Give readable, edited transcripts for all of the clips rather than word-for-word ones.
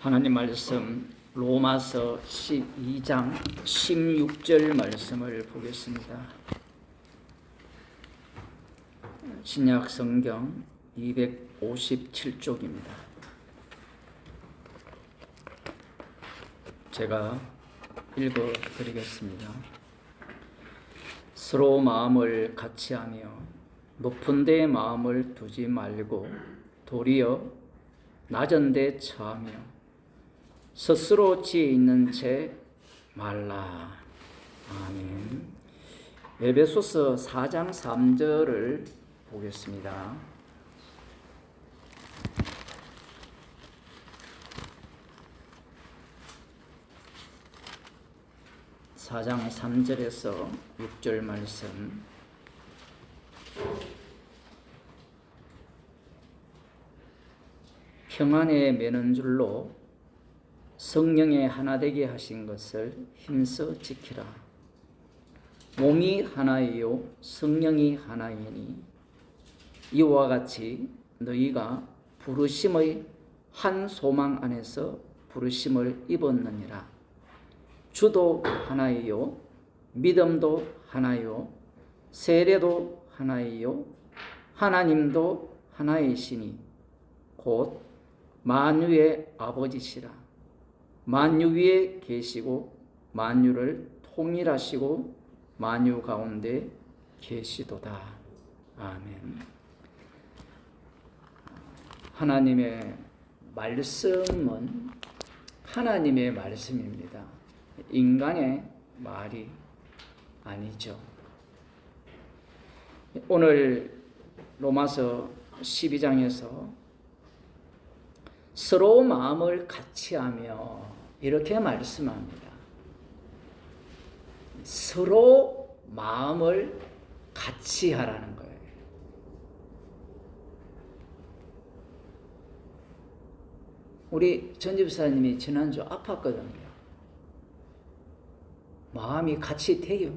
하나님 말씀 로마서 12장 16절 말씀을 보겠습니다. 신약 성경 257쪽입니다. 제가 읽어 드리겠습니다. 서로 마음을 같이하며 높은 데 마음을 두지 말고 도리어 낮은 데 처하며 스스로 지혜 있는 채 말라. 아멘. 에베소서 4장 3절을 보겠습니다. (4장 3절에서 6절) 말씀. 평안에 매는 줄로 성령의 하나 되게 하신 것을 힘써 지키라. 몸이 하나이요 성령이 하나이니 이와 같이 너희가 부르심의 한 소망 안에서 부르심을 입었느니라. 주도 하나이요 믿음도 하나요 세례도 하나이요 하나님도 하나이시니 곧 만유의 아버지시라. 만유 위에 계시고 만유를 통일하시고 만유 가운데 계시도다. 아멘. 하나님의 말씀은 하나님의 말씀입니다. 인간의 말이 아니죠. 오늘 로마서 12장에서 서로 마음을 같이하며 이렇게 말씀합니다. 서로 마음을 같이 하라는 거예요. 우리 전집사님이 지난주 아팠거든요. 마음이 같이 돼요.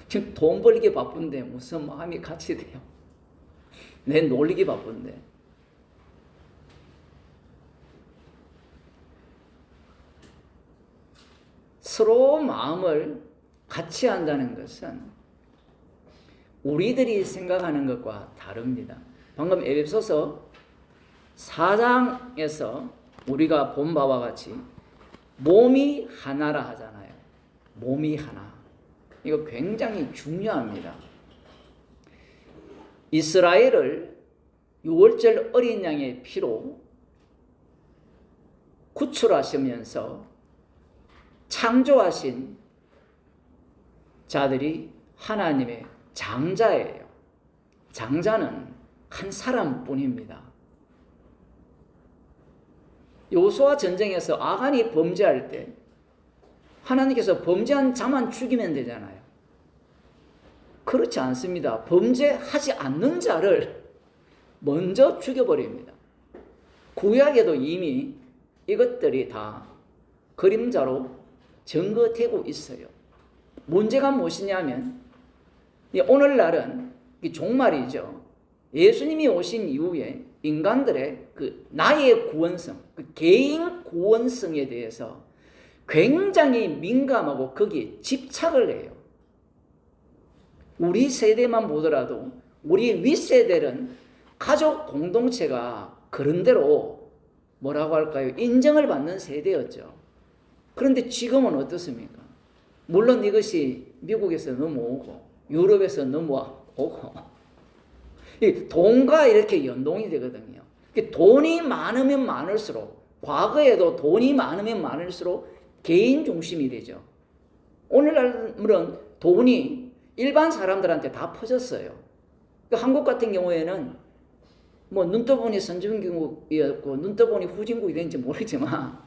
지금 돈 벌기 바쁜데 무슨 마음이 같이 돼요? 내 놀리기 바쁜데. 서로 마음을 같이 한다는 것은 우리들이 생각하는 것과 다릅니다. 방금 에베소서 4장에서 우리가 본 바와 같이 몸이 하나라 하잖아요. 몸이 하나. 이거 굉장히 중요합니다. 이스라엘을 6월절 어린 양의 피로 구출하시면서 창조하신 자들이 하나님의 장자예요. 장자는 한 사람뿐입니다. 여호수아 전쟁에서 아간이 범죄할 때 하나님께서 범죄한 자만 죽이면 되잖아요. 그렇지 않습니다. 범죄하지 않는 자를 먼저 죽여버립니다. 구약에도 이미 이것들이 다 그림자로 증거되고 있어요. 문제가 무엇이냐면 오늘날은 종말이죠. 예수님이 오신 이후에 인간들의 그 나의 구원성, 그 개인 구원성에 대해서 굉장히 민감하고 거기에 집착을 해요. 우리 세대만 보더라도 우리 윗세대는 가족 공동체가 그런대로 뭐라고 할까요? 인정을 받는 세대였죠. 그런데 지금은 어떻습니까? 물론 이것이 미국에서 넘어오고 유럽에서 넘어오고 돈과 이렇게 연동이 되거든요. 돈이 많으면 많을수록, 과거에도 돈이 많으면 많을수록 개인 중심이 되죠. 오늘날은 돈이 일반 사람들한테 다 퍼졌어요. 한국 같은 경우에는 뭐 눈떠보니 선진국이었고 눈떠보니 후진국이 된지 모르지만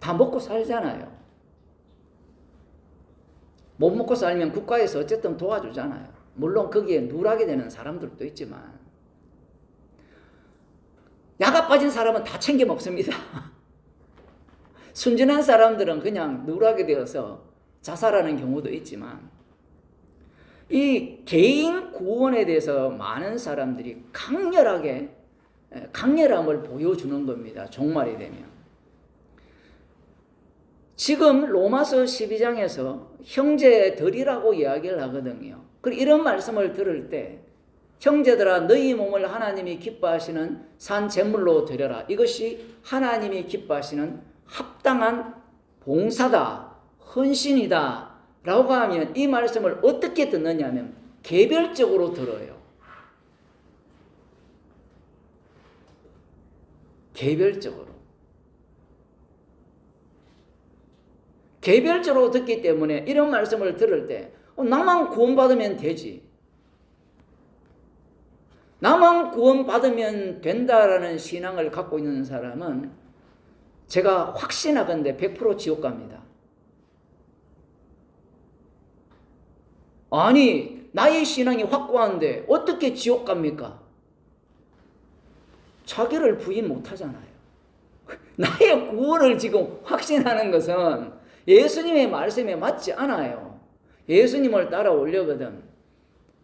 다 먹고 살잖아요. 못 먹고 살면 국가에서 어쨌든 도와주잖아요. 물론 거기에 누락이 되는 사람들도 있지만 야가 빠진 사람은 다 챙겨 먹습니다. 순진한 사람들은 그냥 누락이 되어서 자살하는 경우도 있지만 이 개인 구원에 대해서 많은 사람들이 강렬하게 강렬함을 보여주는 겁니다. 종말이 되면. 지금 로마서 12장에서 형제들이라고 이야기를 하거든요. 그리고 이런 말씀을 들을 때 형제들아 너희 몸을 하나님이 기뻐하시는 산 제물로 드려라. 이것이 하나님이 기뻐하시는 합당한 봉사다, 헌신이다 라고 하면 이 말씀을 어떻게 듣느냐 하면 개별적으로 들어요. 개별적으로. 개별적으로 듣기 때문에 이런 말씀을 들을 때 나만 구원받으면 되지. 나만 구원받으면 된다라는 신앙을 갖고 있는 사람은 제가 확신하건대 100% 지옥 갑니다. 아니, 나의 신앙이 확고한데 어떻게 지옥 갑니까? 자기를 부인 못하잖아요. 나의 구원을 지금 확신하는 것은 예수님의 말씀에 맞지 않아요. 예수님을 따라오려거든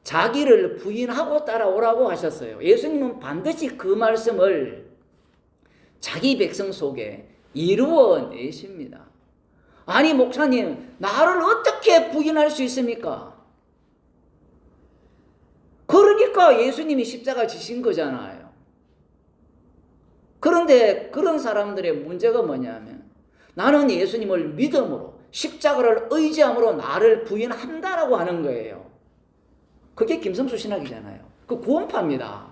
자기를 부인하고 따라오라고 하셨어요. 예수님은 반드시 그 말씀을 자기 백성 속에 이루어내십니다. 아니 목사님, 나를 어떻게 부인할 수 있습니까? 그러니까 예수님이 십자가 지신 거잖아요. 그런데 그런 사람들의 문제가 뭐냐면 나는 예수님을 믿음으로 십자가를 의지함으로 나를 부인한다라고 하는 거예요. 그게 김성수 신학이잖아요. 그 구원파입니다.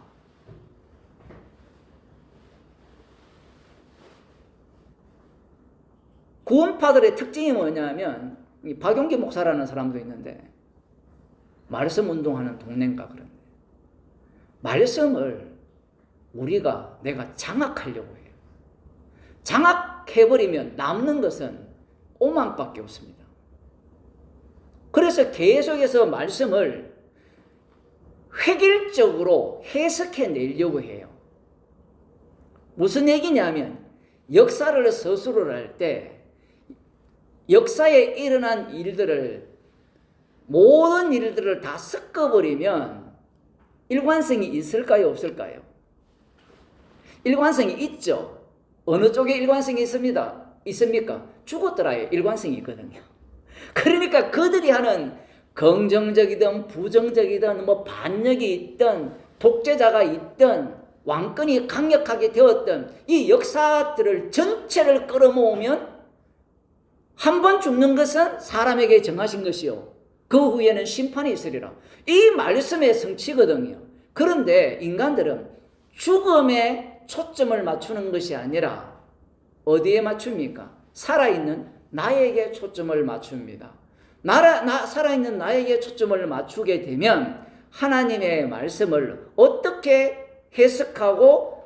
구원파들의 특징이 뭐냐면 박용기 목사라는 사람도 있는데 말씀 운동하는 동네인가 그런데 말씀을 내가 장악하려고 해요. 장악해버리면 남는 것은 오만밖에 없습니다. 그래서 계속해서 말씀을 획일적으로 해석해내려고 해요. 무슨 얘기냐면 역사를 서술을 할 때 역사에 일어난 모든 일들을 다 섞어버리면 일관성이 있을까요? 없을까요? 일관성이 있죠. 어느 쪽에 일관성이 있습니까? 죽었더라에 일관성이 있거든요. 그러니까 그들이 하는 긍정적이든 부정적이든 반역이 있든 독재자가 있든 왕권이 강력하게 되었든 이 역사들을 전체를 끌어모으면 한 번 죽는 것은 사람에게 정하신 것이요 그 후에는 심판이 있으리라. 이 말씀의 성취거든요. 그런데 인간들은 죽음에 초점을 맞추는 것이 아니라 어디에 맞춥니까? 살아있는 나에게 초점을 맞춥니다. 살아있는 나에게 초점을 맞추게 되면 하나님의 말씀을 어떻게 해석하고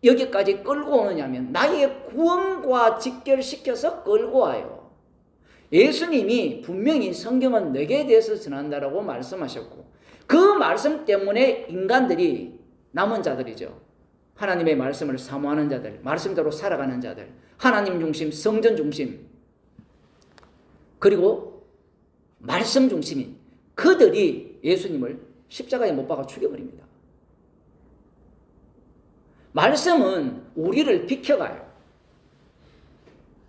여기까지 끌고 오느냐면 나의 구원과 직결시켜서 끌고 와요. 예수님이 분명히 성경은 내게 대해서 전한다라고 말씀하셨고 그 말씀 때문에 인간들이 남은 자들이죠. 하나님의 말씀을 사모하는 자들, 말씀대로 살아가는 자들, 하나님 중심, 성전 중심, 그리고 말씀 중심인 그들이 예수님을 십자가에 못 박아 죽여버립니다. 말씀은 우리를 비켜가요.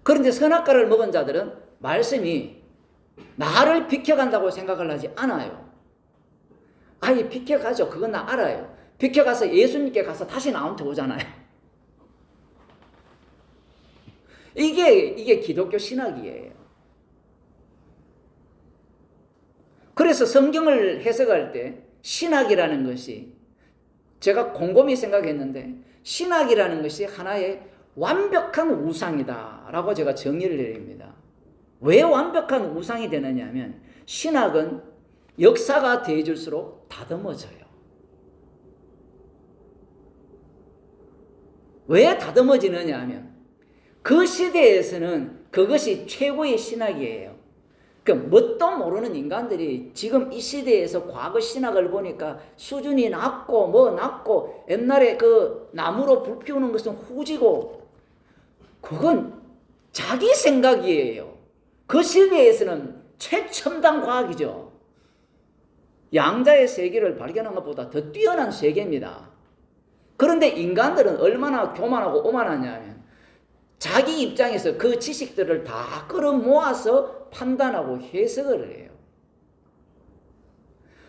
그런데 선악과를 먹은 자들은 말씀이 나를 비켜간다고 생각을 하지 않아요. 아니 비켜가죠. 그건 나 알아요. 비켜가서 예수님께 가서 다시 나한테 오잖아요. 이게 기독교 신학이에요. 그래서 성경을 해석할 때 신학이라는 것이 제가 곰곰이 생각했는데 신학이라는 것이 하나의 완벽한 우상이다 라고 제가 정의를 내립니다. 왜 완벽한 우상이 되느냐 하면 신학은 역사가 더해질수록 다듬어져요. 왜 다듬어지느냐 하면 그 시대에서는 그것이 최고의 신학이에요. 그 뭣도 모르는 인간들이 지금 이 시대에서 과거 신학을 보니까 수준이 낮고 옛날에 그 나무로 불 피우는 것은 후지고 그건 자기 생각이에요. 그 시대에서는 최첨단 과학이죠. 양자의 세계를 발견한 것보다 더 뛰어난 세계입니다. 그런데 인간들은 얼마나 교만하고 오만하냐면 자기 입장에서 그 지식들을 다 끌어모아서 판단하고 해석을 해요.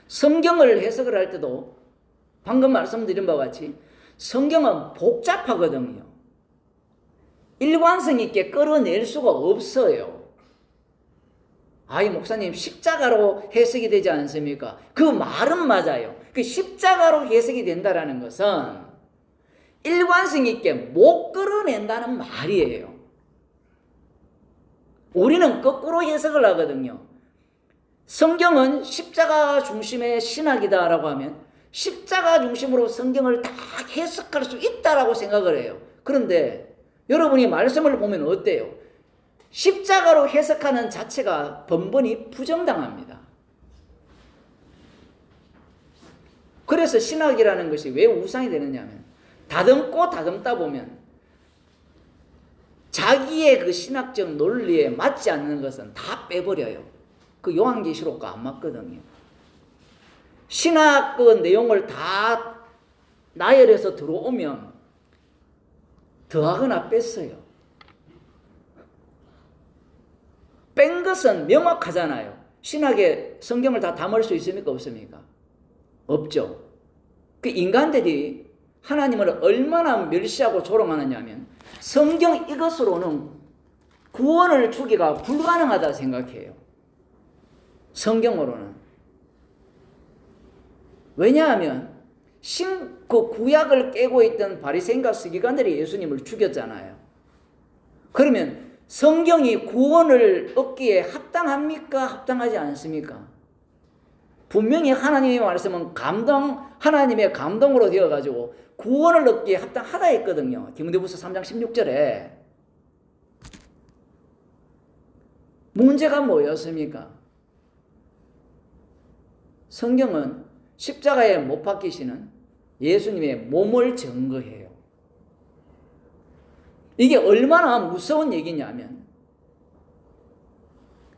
성경을 해석을 할 때도 방금 말씀드린 바와 같이 성경은 복잡하거든요. 일관성 있게 끌어낼 수가 없어요. 아이 목사님 십자가로 해석이 되지 않습니까? 그 말은 맞아요. 그 십자가로 해석이 된다라는 것은 일관성 있게 못 끌어낸다는 말이에요. 우리는 거꾸로 해석을 하거든요. 성경은 십자가 중심의 신학이다라고 하면 십자가 중심으로 성경을 다 해석할 수 있다라고 생각을 해요. 그런데 여러분이 말씀을 보면 어때요? 십자가로 해석하는 자체가 번번이 부정당합니다. 그래서 신학이라는 것이 왜 우상이 되느냐면 다듬고 다듬다 보면 자기의 그 신학적 논리에 맞지 않는 것은 다 빼버려요. 그 요한계시록과 안 맞거든요. 신학 그 내용을 다 나열해서 들어오면 더하거나 뺐어요. 뺀 것은 명확하잖아요. 신학에 성경을 다 담을 수 있습니까? 없습니까? 없죠. 그 인간들이 하나님을 얼마나 멸시하고 조롱하느냐면 성경 이것으로는 구원을 주기가 불가능하다 생각해요. 성경으로는. 왜냐하면 그 구약을 깨고 있던 바리새인과 서기관들이 예수님을 죽였잖아요. 그러면 성경이 구원을 얻기에 합당합니까? 합당하지 않습니까? 분명히 하나님의 말씀은 하나님의 감동으로 되어가지고 구원을 얻기에 합당하다 했거든요. 디모데후서 3장 16절에. 문제가 뭐였습니까? 성경은 십자가에 못 박히시는 예수님의 몸을 증거해요. 이게 얼마나 무서운 얘기냐면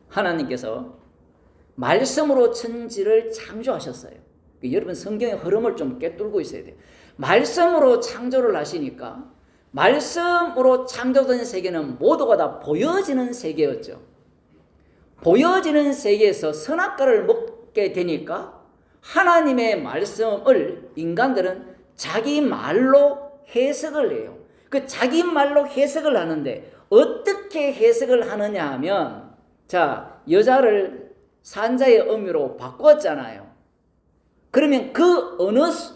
하나님께서 말씀으로 천지를 창조하셨어요. 여러분 성경의 흐름을 좀 꿰뚫고 있어야 돼요. 말씀으로 창조를 하시니까 말씀으로 창조된 세계는 모두가 다 보여지는 세계였죠. 보여지는 세계에서 선악과를 먹게 되니까 하나님의 말씀을 인간들은 자기 말로 해석을 해요. 그 자기 말로 해석을 하는데 어떻게 해석을 하느냐 하면 자, 여자를 산자의 의미로 바꿨잖아요. 그러면 그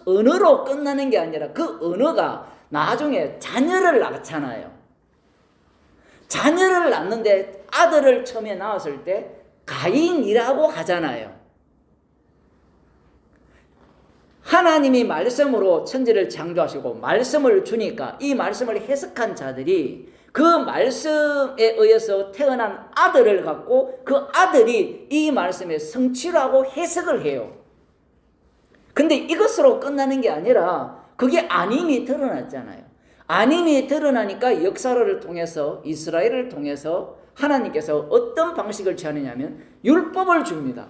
언어로 끝나는 게 아니라 그 언어가 나중에 자녀를 낳잖아요. 자녀를 낳는데 아들을 처음에 낳았을 때 가인이라고 하잖아요. 하나님이 말씀으로 천지를 창조하시고 말씀을 주니까 이 말씀을 해석한 자들이 그 말씀에 의해서 태어난 아들을 갖고 그 아들이 이 말씀의 성취라고 해석을 해요. 근데 이것으로 끝나는 게 아니라 그게 아님이 드러났잖아요. 아님이 드러나니까 역사를 통해서 이스라엘을 통해서 하나님께서 어떤 방식을 취하느냐면 율법을 줍니다.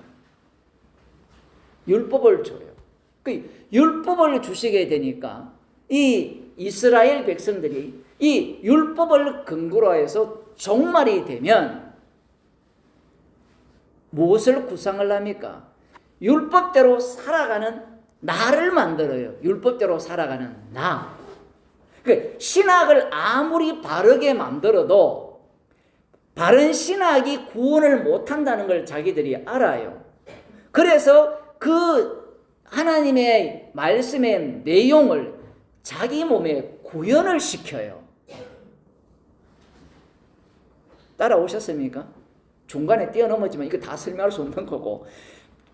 율법을 줘요. 그 율법을 주시게 되니까 이 이스라엘 백성들이 이 율법을 근거로 해서 종말이 되면 무엇을 구상을 합니까? 율법대로 살아가는 나를 만들어요. 율법대로 살아가는 나. 그 신학을 아무리 바르게 만들어도 바른 신학이 구원을 못한다는 걸 자기들이 알아요. 그래서 그 하나님의 말씀의 내용을 자기 몸에 구현을 시켜요. 따라오셨습니까? 중간에 뛰어넘었지만 이거 다 설명할 수 없는 거고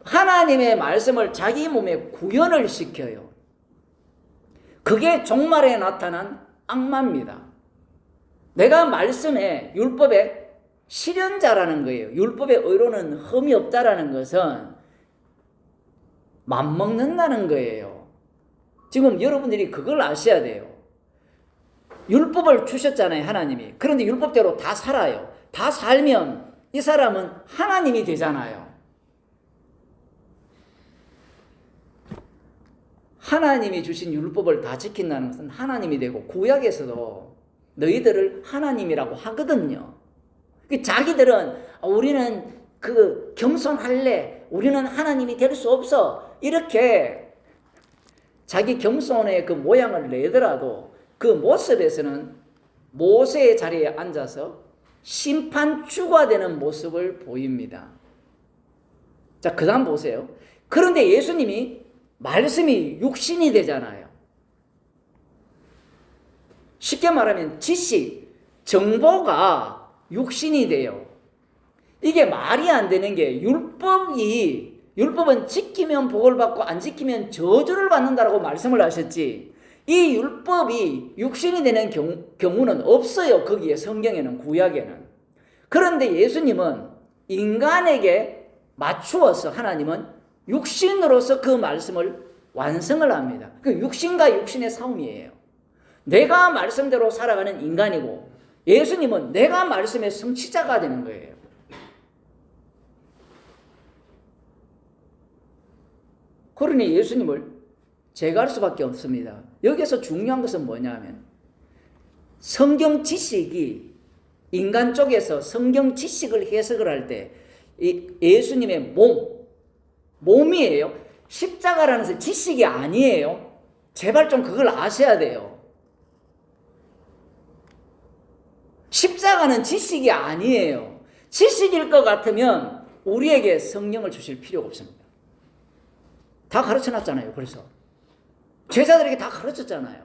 하나님의 말씀을 자기 몸에 구현을 시켜요. 그게 종말에 나타난 악마입니다. 내가 말씀에 율법의 실현자라는 거예요. 율법의 의로는 흠이 없다라는 것은 맘먹는다는 거예요. 지금 여러분들이 그걸 아셔야 돼요. 율법을 주셨잖아요, 하나님이. 그런데 율법대로 다 살아요. 다 살면 이 사람은 하나님이 되잖아요. 하나님이 주신 율법을 다 지킨다는 것은 하나님이 되고, 구약에서도 너희들을 하나님이라고 하거든요. 자기들은 우리는 겸손할래, 우리는 하나님이 될 수 없어, 이렇게 자기 겸손의 그 모양을 내더라도 그 모습에서는 모세의 자리에 앉아서 심판주가 되는 모습을 보입니다. 자, 그 다음 보세요. 그런데 예수님이 말씀이 육신이 되잖아요. 쉽게 말하면 지식, 정보가 육신이 돼요. 이게 말이 안 되는 게, 율법은 지키면 복을 받고 안 지키면 저주를 받는다라고 말씀을 하셨지, 이 율법이 육신이 되는 경우는 없어요. 거기에, 성경에는, 구약에는. 그런데 예수님은 인간에게 맞추어서, 하나님은 육신으로서 그 말씀을 완성을 합니다. 그 육신과 육신의 싸움이에요. 내가 말씀대로 살아가는 인간이고, 예수님은 내가 말씀의 성취자가 되는 거예요. 그러니 예수님을 제거할 수밖에 없습니다. 여기서 중요한 것은 뭐냐면, 성경 지식이, 인간 쪽에서 성경 지식을 해석을 할 때 예수님의 몸이에요. 십자가라는 것은 지식이 아니에요. 제발 좀 그걸 아셔야 돼요. 십자가는 지식이 아니에요. 지식일 것 같으면 우리에게 성령을 주실 필요가 없습니다. 다 가르쳐 놨잖아요. 그래서 제자들에게 다 가르쳤잖아요.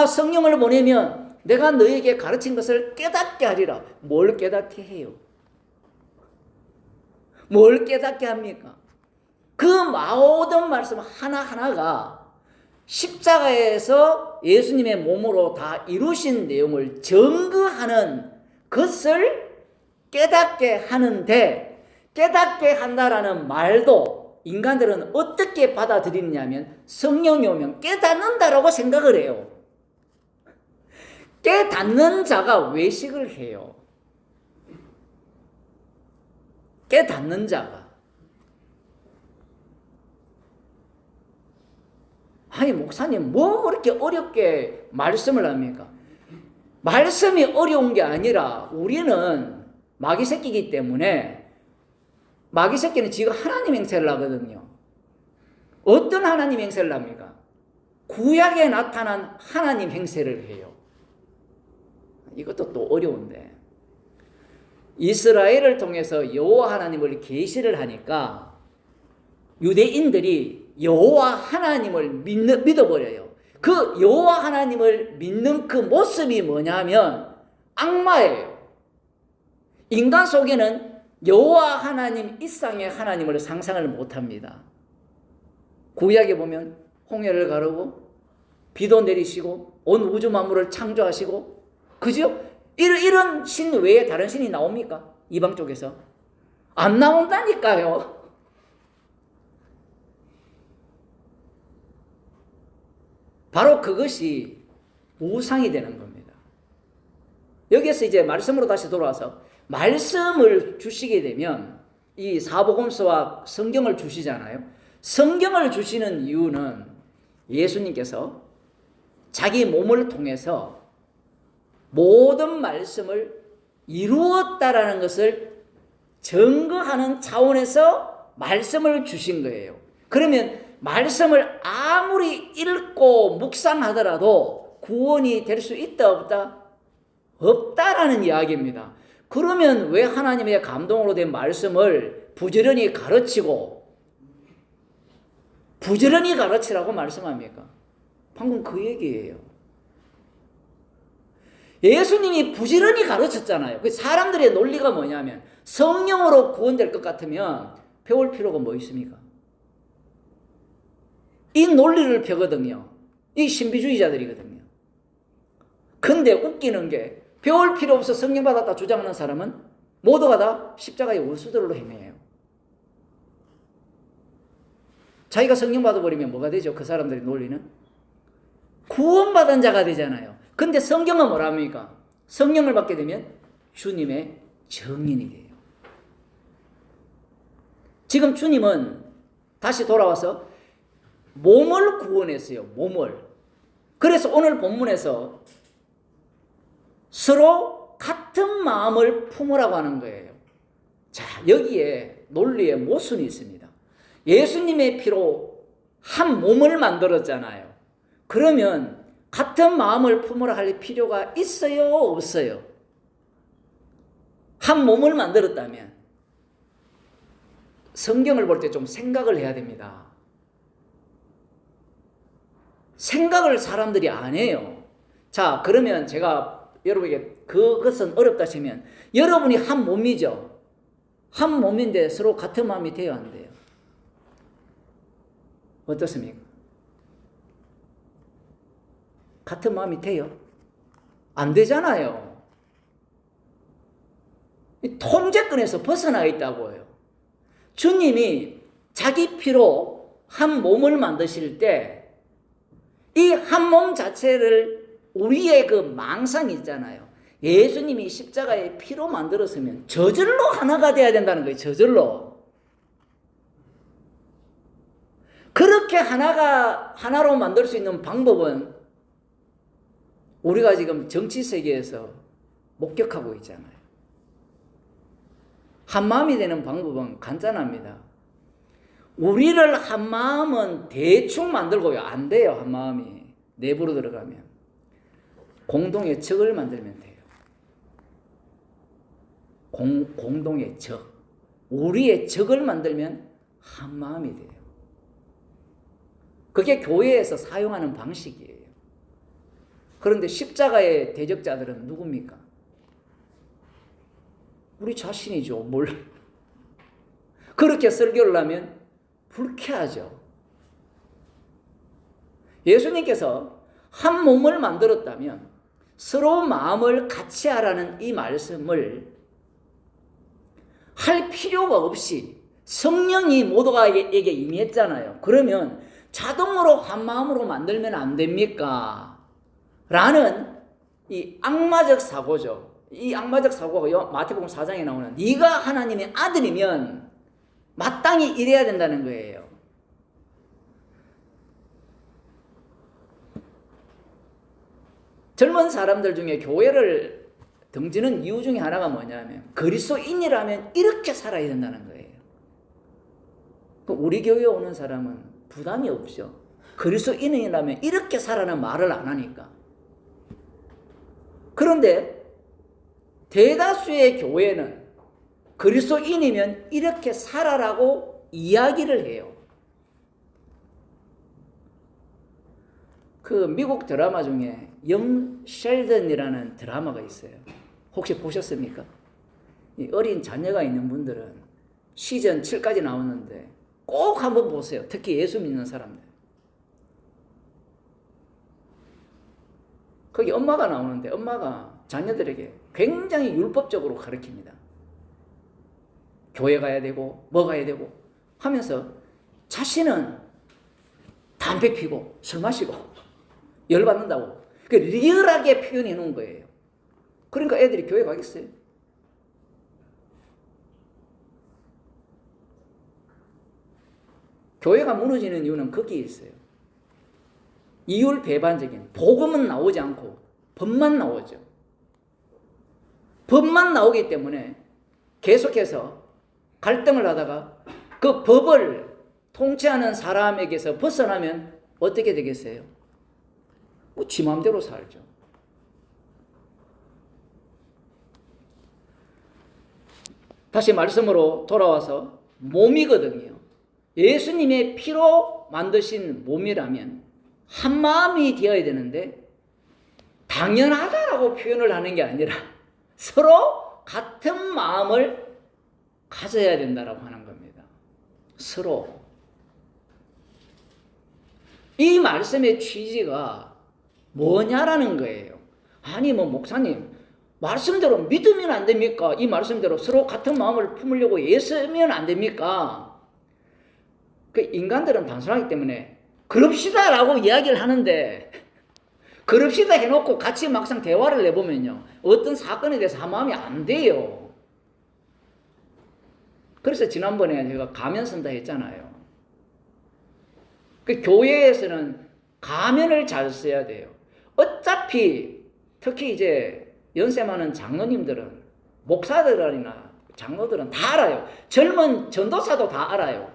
성령을 보내면 내가 너에게 가르친 것을 깨닫게 하리라. 뭘 깨닫게 해요? 뭘 깨닫게 합니까? 그 모든 말씀 하나하나가 십자가에서 예수님의 몸으로 다 이루신 내용을 증거하는 것을 깨닫게 하는데, 깨닫게 한다라는 말도 인간들은 어떻게 받아들이냐면, 성령이 오면 깨닫는다라고 생각을 해요. 깨닫는 자가 외식을 해요. 깨닫는 자가. 아니, 목사님 뭐 그렇게 어렵게 말씀을 합니까? 말씀이 어려운 게 아니라, 우리는 마귀 새끼이기 때문에, 마귀 새끼는 지금 하나님 행세를 하거든요. 어떤 하나님 행세를 합니까? 구약에 나타난 하나님 행세를 해요. 이것도 또 어려운데, 이스라엘을 통해서 여호와 하나님을 계시를 하니까 유대인들이 여호와 하나님을 믿어버려요. 그 여호와 하나님을 믿는 그 모습이 뭐냐면 악마예요. 인간 속에는 여호와 하나님 이상의 하나님을 상상을 못합니다. 구약에 보면 홍해를 가르고 비도 내리시고 온 우주 만물을 창조하시고, 그죠? 이런 신 외에 다른 신이 나옵니까? 이방 쪽에서 안 나온다니까요. 바로 그것이 우상이 되는 겁니다. 여기에서 이제 말씀으로 다시 돌아와서, 말씀을 주시게 되면 이 사복음서와 성경을 주시잖아요. 성경을 주시는 이유는 예수님께서 자기 몸을 통해서 모든 말씀을 이루었다라는 것을 증거하는 차원에서 말씀을 주신 거예요. 그러면 말씀을 아무리 읽고 묵상하더라도 구원이 될 수 있다 없다? 없다라는 이야기입니다. 그러면 왜 하나님의 감동으로 된 말씀을 부지런히 가르치라고 말씀합니까? 방금 그 얘기예요. 예수님이 부지런히 가르쳤잖아요. 사람들의 논리가 뭐냐면, 성령으로 구원될 것 같으면 배울 필요가 뭐 있습니까? 이 논리를 펴거든요. 이 신비주의자들이거든요. 근데 웃기는 게, 배울 필요 없어 성령 받았다 주장하는 사람은 모두가 다 십자가의 원수들로 행해요. 자기가 성령 받아버리면 뭐가 되죠? 그 사람들의 논리는 구원받은 자가 되잖아요. 근데 성경은 뭐랍니까? 성령을 받게 되면 주님의 증인이 돼요. 지금 주님은 다시 돌아와서 몸을 구원했어요. 몸을. 그래서 오늘 본문에서 서로 같은 마음을 품으라고 하는 거예요. 자, 여기에 논리의 모순이 있습니다. 예수님의 피로 한 몸을 만들었잖아요. 그러면 같은 마음을 품으라 할 필요가 있어요? 없어요? 한 몸을 만들었다면 성경을 볼 때 좀 생각을 해야 됩니다. 생각을 사람들이 안 해요. 자, 그러면 제가 여러분에게 그것은 어렵다 하시면 여러분이 한 몸이죠. 한 몸인데 서로 같은 마음이 돼요, 안 돼요? 어떻습니까? 같은 마음이 돼요? 안 되잖아요. 통제권에서 벗어나 있다고요. 주님이 자기 피로 한 몸을 만드실 때 이 한 몸 자체를 우리의 그 망상이 있잖아요. 예수님이 십자가의 피로 만들었으면 저절로 하나가 돼야 된다는 거예요. 저절로. 그렇게 하나로 만들 수 있는 방법은 우리가 지금 정치 세계에서 목격하고 있잖아요. 한 마음이 되는 방법은 간단합니다. 우리를 한 마음은 대충 만들고요. 안 돼요. 한 마음이 내부로 들어가면. 공동의 적을 만들면 돼요. 공동의 적. 우리의 적을 만들면 한 마음이 돼요. 그게 교회에서 사용하는 방식이에요. 그런데 십자가의 대적자들은 누굽니까? 우리 자신이죠. 뭘. 그렇게 설교를 하면 불쾌하죠. 예수님께서 한 몸을 만들었다면 서로 마음을 같이 하라는 이 말씀을 할 필요가 없이 성령이 모두가에게 임했잖아요. 그러면 자동으로 한 마음으로 만들면 안 됩니까? 라는 이 악마적 사고죠. 이 악마적 사고가 마태복음 4장에 나오는 네가 하나님의 아들이면 마땅히 이래야 된다는 거예요. 젊은 사람들 중에 교회를 등지는 이유 중에 하나가 뭐냐면 그리스도인이라면 이렇게 살아야 된다는 거예요. 우리 교회에 오는 사람은 부담이 없죠. 그리스도인이라면 이렇게 살아라는 말을 안 하니까. 그런데 대다수의 교회는 그리스도인이면 이렇게 살아라고 이야기를 해요. 그 미국 드라마 중에 영 셸던이라는 드라마가 있어요. 혹시 보셨습니까? 이 어린 자녀가 있는 분들은 시즌 7까지 나오는데 꼭 한번 보세요. 특히 예수 믿는 사람들. 거기 엄마가 나오는데 엄마가 자녀들에게 굉장히 율법적으로 가르칩니다. 교회 가야 되고 뭐 가야 되고 하면서 자신은 담배 피고 술 마시고 열받는다고 그 리얼하게 표현해 놓은 거예요. 그러니까 애들이 교회 가겠어요? 교회가 무너지는 이유는 거기에 있어요. 이율배반적인 복음은 나오지 않고 법만 나오죠. 법만 나오기 때문에 계속해서 갈등을 하다가 그 법을 통치하는 사람에게서 벗어나면 어떻게 되겠어요? 지 마음대로 살죠. 다시 말씀으로 돌아와서 몸이거든요. 예수님의 피로 만드신 몸이라면 한 마음이 되어야 되는데 당연하다라고 표현을 하는 게 아니라 서로 같은 마음을 가져야 된다라고 하는 겁니다. 서로. 이 말씀의 취지가 뭐냐라는 거예요. 아니 목사님 말씀대로 믿으면 안 됩니까? 이 말씀대로 서로 같은 마음을 품으려고 애쓰면 안 됩니까? 그 인간들은 단순하기 때문에 그럽시다라고 이야기를 하는데 그럽시다 해놓고 같이 막상 대화를 내보면요 어떤 사건에 대해서 한 마음이 안 돼요. 그래서 지난번에 제가 가면 쓴다 했잖아요. 그 교회에서는 가면을 잘 써야 돼요. 어차피 특히 이제 연세 많은 장로님들은 목사들이나 장로들은 다 알아요. 젊은 전도사도 다 알아요.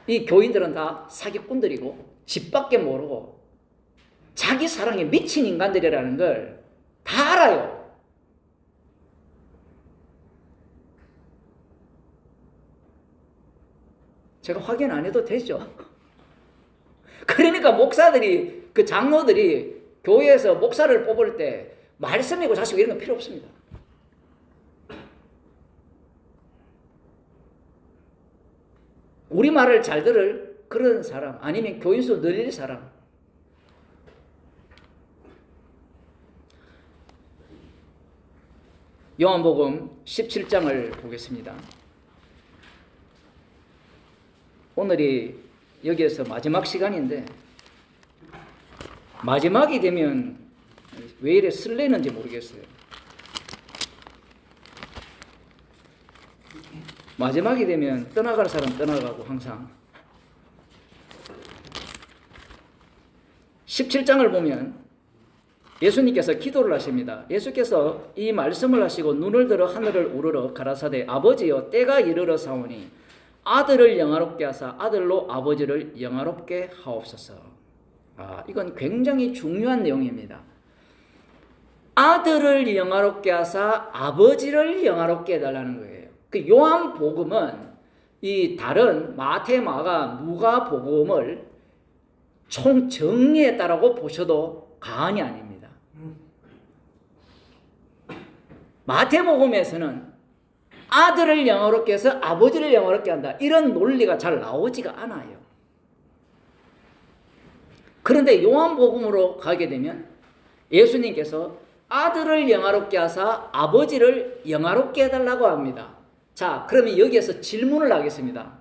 이 교인들은 다 사기꾼들이고 집 밖에 모르고 자기 사랑에 미친 인간들이라는 걸 다 알아요. 제가 확인 안 해도 되죠. 그러니까 목사들이, 그 장로들이 교회에서 목사를 뽑을 때 말씀이고 자식 이런 거 필요 없습니다. 우리 말을 잘 들을 그런 사람, 아니면 교인수 늘릴 사람. 요한복음 17장을 보겠습니다. 오늘이 여기에서 마지막 시간인데 마지막이 되면 왜 이래 설레는지 모르겠어요. 마지막이 되면 떠나갈 사람 떠나가고 항상 17장을 보면 예수님께서 기도를 하십니다. 예수께서 이 말씀을 하시고 눈을 들어 하늘을 우러러 가라사대 아버지여 때가 이르러 사오니 아들을 영화롭게 하사 아들로 아버지를 영화롭게 하옵소서. 이건 굉장히 중요한 내용입니다. 아들을 영화롭게 하사 아버지를 영화롭게 해달라는 거예요. 그 요한복음은 이 다른 마태, 마가, 누가 복음을 총 정리했다라고 보셔도 과언이 아닙니다. 마태복음에서는 아들을 영화롭게 해서 아버지를 영화롭게 한다, 이런 논리가 잘 나오지가 않아요. 그런데 요한복음으로 가게 되면 예수님께서 아들을 영화롭게 하사 아버지를 영화롭게 해달라고 합니다. 자, 그러면 여기에서 질문을 하겠습니다.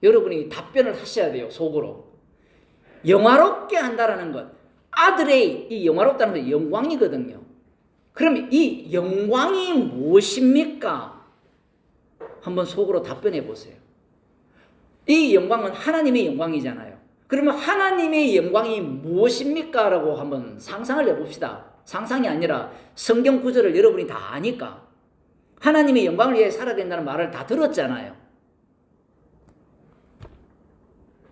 여러분이 답변을 하셔야 돼요, 속으로. 영화롭게 한다라는 것, 아들의 이 영화롭다는 건 영광이거든요. 그럼 이 영광이 무엇입니까? 한번 속으로 답변해 보세요. 이 영광은 하나님의 영광이잖아요. 그러면 하나님의 영광이 무엇입니까? 라고 한번 상상을 해봅시다. 상상이 아니라 성경 구절을 여러분이 다 아니까. 하나님의 영광을 위해 살아야 된다는 말을 다 들었잖아요.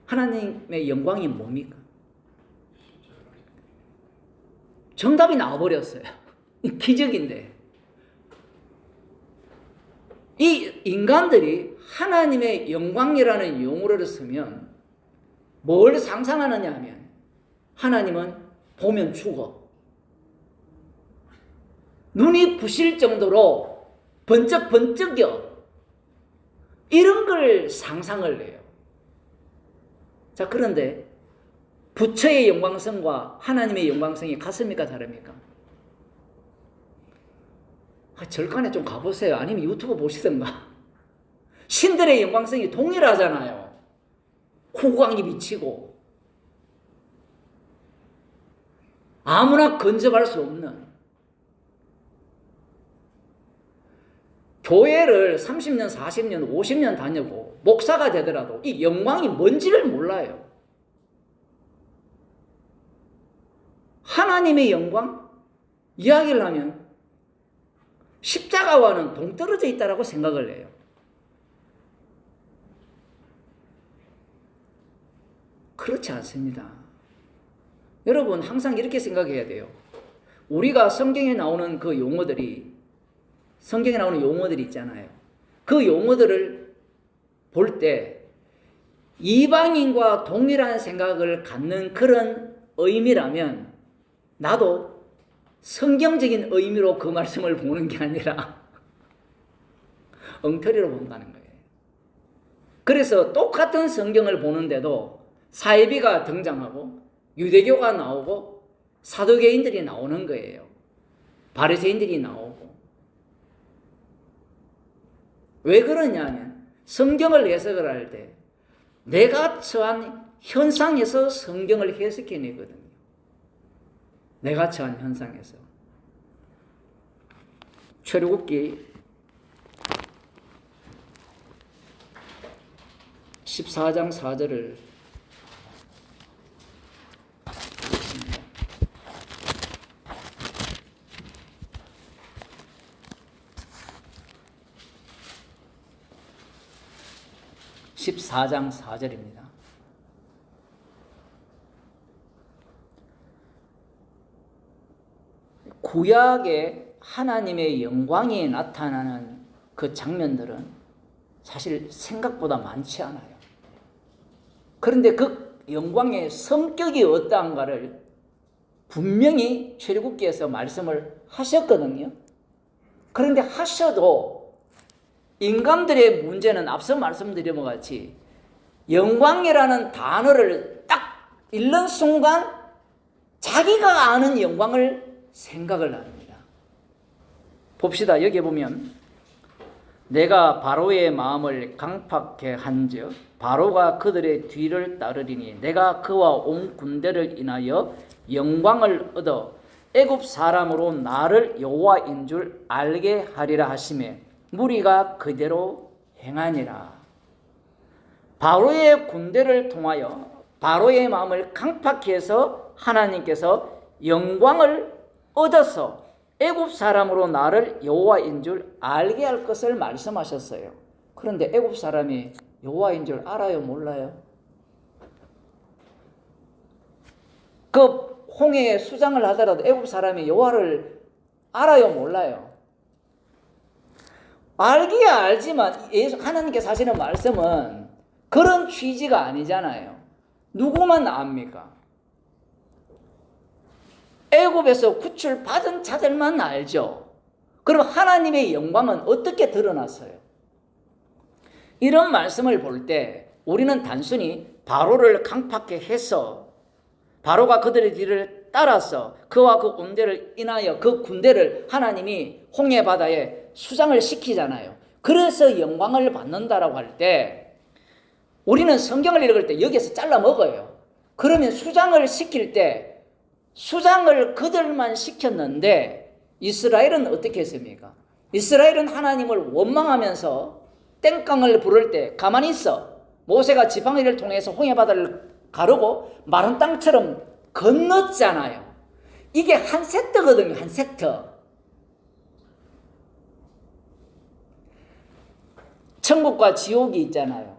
하나님의 영광이 뭡니까? 정답이 나와버렸어요. 기적인데. 이 인간들이 하나님의 영광이라는 용어를 쓰면 뭘 상상하느냐 하면 하나님은 보면 죽어. 눈이 부실 정도로 번쩍번쩍여. 이런 걸 상상을 해요. 자, 그런데 부처의 영광성과 하나님의 영광성이 같습니까? 다릅니까? 절간에 좀 가보세요. 아니면 유튜브 보시든가. 신들의 영광성이 동일하잖아요. 후광이 비치고 아무나 근접할 수 없는. 교회를 30년, 40년, 50년 다니고 목사가 되더라도 이 영광이 뭔지를 몰라요. 하나님의 영광? 이야기를 하면 십자가와는 동떨어져 있다라고 생각을 해요. 그렇지 않습니다. 여러분, 항상 이렇게 생각해야 돼요. 우리가 성경에 나오는 그 용어들이, 성경에 나오는 용어들이 있잖아요. 그 용어들을 볼 때 이방인과 동일한 생각을 갖는 그런 의미라면 나도 성경적인 의미로 그 말씀을 보는 게 아니라 엉터리로 본다는 거예요. 그래서 똑같은 성경을 보는데도 사이비가 등장하고 유대교가 나오고 사두개인들이 나오는 거예요. 바리새인들이 나오고. 왜 그러냐면 성경을 해석을 할 때 내가 처한 현상에서 성경을 해석해내거든요. 내가 처한 현상에서. 출애굽기 14장 4절을 14장 4절입니다. 구약에 하나님의 영광이 나타나는 그 장면들은 사실 생각보다 많지 않아요. 그런데 그 영광의 성격이 어떠한가를 분명히 출애굽기에서 말씀을 하셨거든요. 그런데 하셔도 인간들의 문제는 앞서 말씀드린 것 같이 영광이라는 단어를 딱 읽는 순간 자기가 아는 영광을 생각을 합니다. 봅시다. 여기 보면 내가 바로의 마음을 강팍해 한즉 바로가 그들의 뒤를 따르리니 내가 그와 온 군대를 인하여 영광을 얻어 애굽 사람으로 나를 여호와인 줄 알게 하리라 하시매 무리가 그대로 행하니라. 바로의 군대를 통하여 바로의 마음을 강팍히 해서 하나님께서 영광을 얻어서 애굽 사람으로 나를 여호와인 줄 알게 할 것을 말씀하셨어요. 그런데 애굽 사람이 여호와인 줄 알아요, 몰라요? 그 홍해에 수장을 하더라도 애굽 사람이 여호와를 알아요, 몰라요? 알기야 알지만 하나님께서 하시는 말씀은 그런 취지가 아니잖아요. 누구만 압니까? 애굽에서 구출받은 자들만 알죠. 그럼 하나님의 영광은 어떻게 드러났어요? 이런 말씀을 볼 때 우리는 단순히 바로를 강팍해 해서 바로가 그들의 뒤를 따라서 그와 그 군대를 인하여 그 군대를 하나님이 홍해 바다에 수장을 시키잖아요. 그래서 영광을 받는다라고 할 때 우리는 성경을 읽을 때 여기에서 잘라 먹어요. 그러면 수장을 시킬 때 수장을 그들만 시켰는데 이스라엘은 어떻게 했습니까? 이스라엘은 하나님을 원망하면서 땡깡을 부를 때 가만히 있어. 모세가 지팡이를 통해서 홍해바다를 가르고 마른 땅처럼 건넜잖아요. 이게 한 세트거든요. 한 세트. 천국과 지옥이 있잖아요.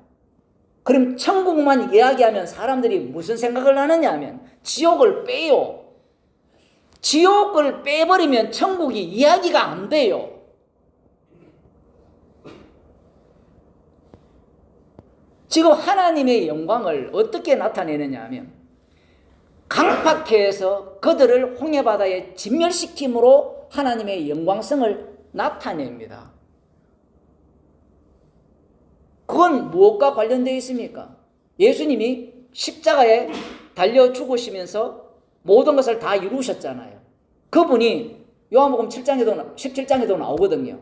그럼 천국만 이야기하면 사람들이 무슨 생각을 하느냐 하면 지옥을 빼요. 지옥을 빼버리면 천국이 이야기가 안 돼요. 지금 하나님의 영광을 어떻게 나타내느냐 하면 강팍해 해서 그들을 홍해바다에 진멸시킴으로 하나님의 영광성을 나타냅니다. 그건 무엇과 관련되어 있습니까? 예수님이 십자가에 달려 죽으시면서 모든 것을 다 이루셨잖아요. 그분이 요한복음 7장에도 17장에도 나오거든요.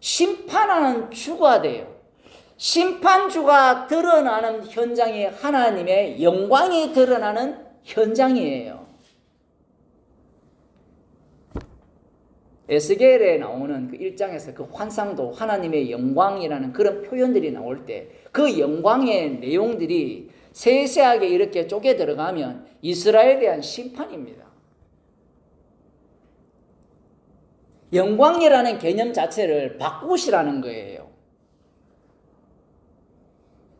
심판하는 주가 돼요. 심판주가 드러나는 현장이 하나님의 영광이 드러나는 현장이에요. 에스겔에 나오는 그 1장에서 그 환상도 하나님의 영광이라는 그런 표현들이 나올 때 그 영광의 내용들이 세세하게 이렇게 쪼개 들어가면 이스라엘에 대한 심판입니다. 영광이라는 개념 자체를 바꾸시라는 거예요.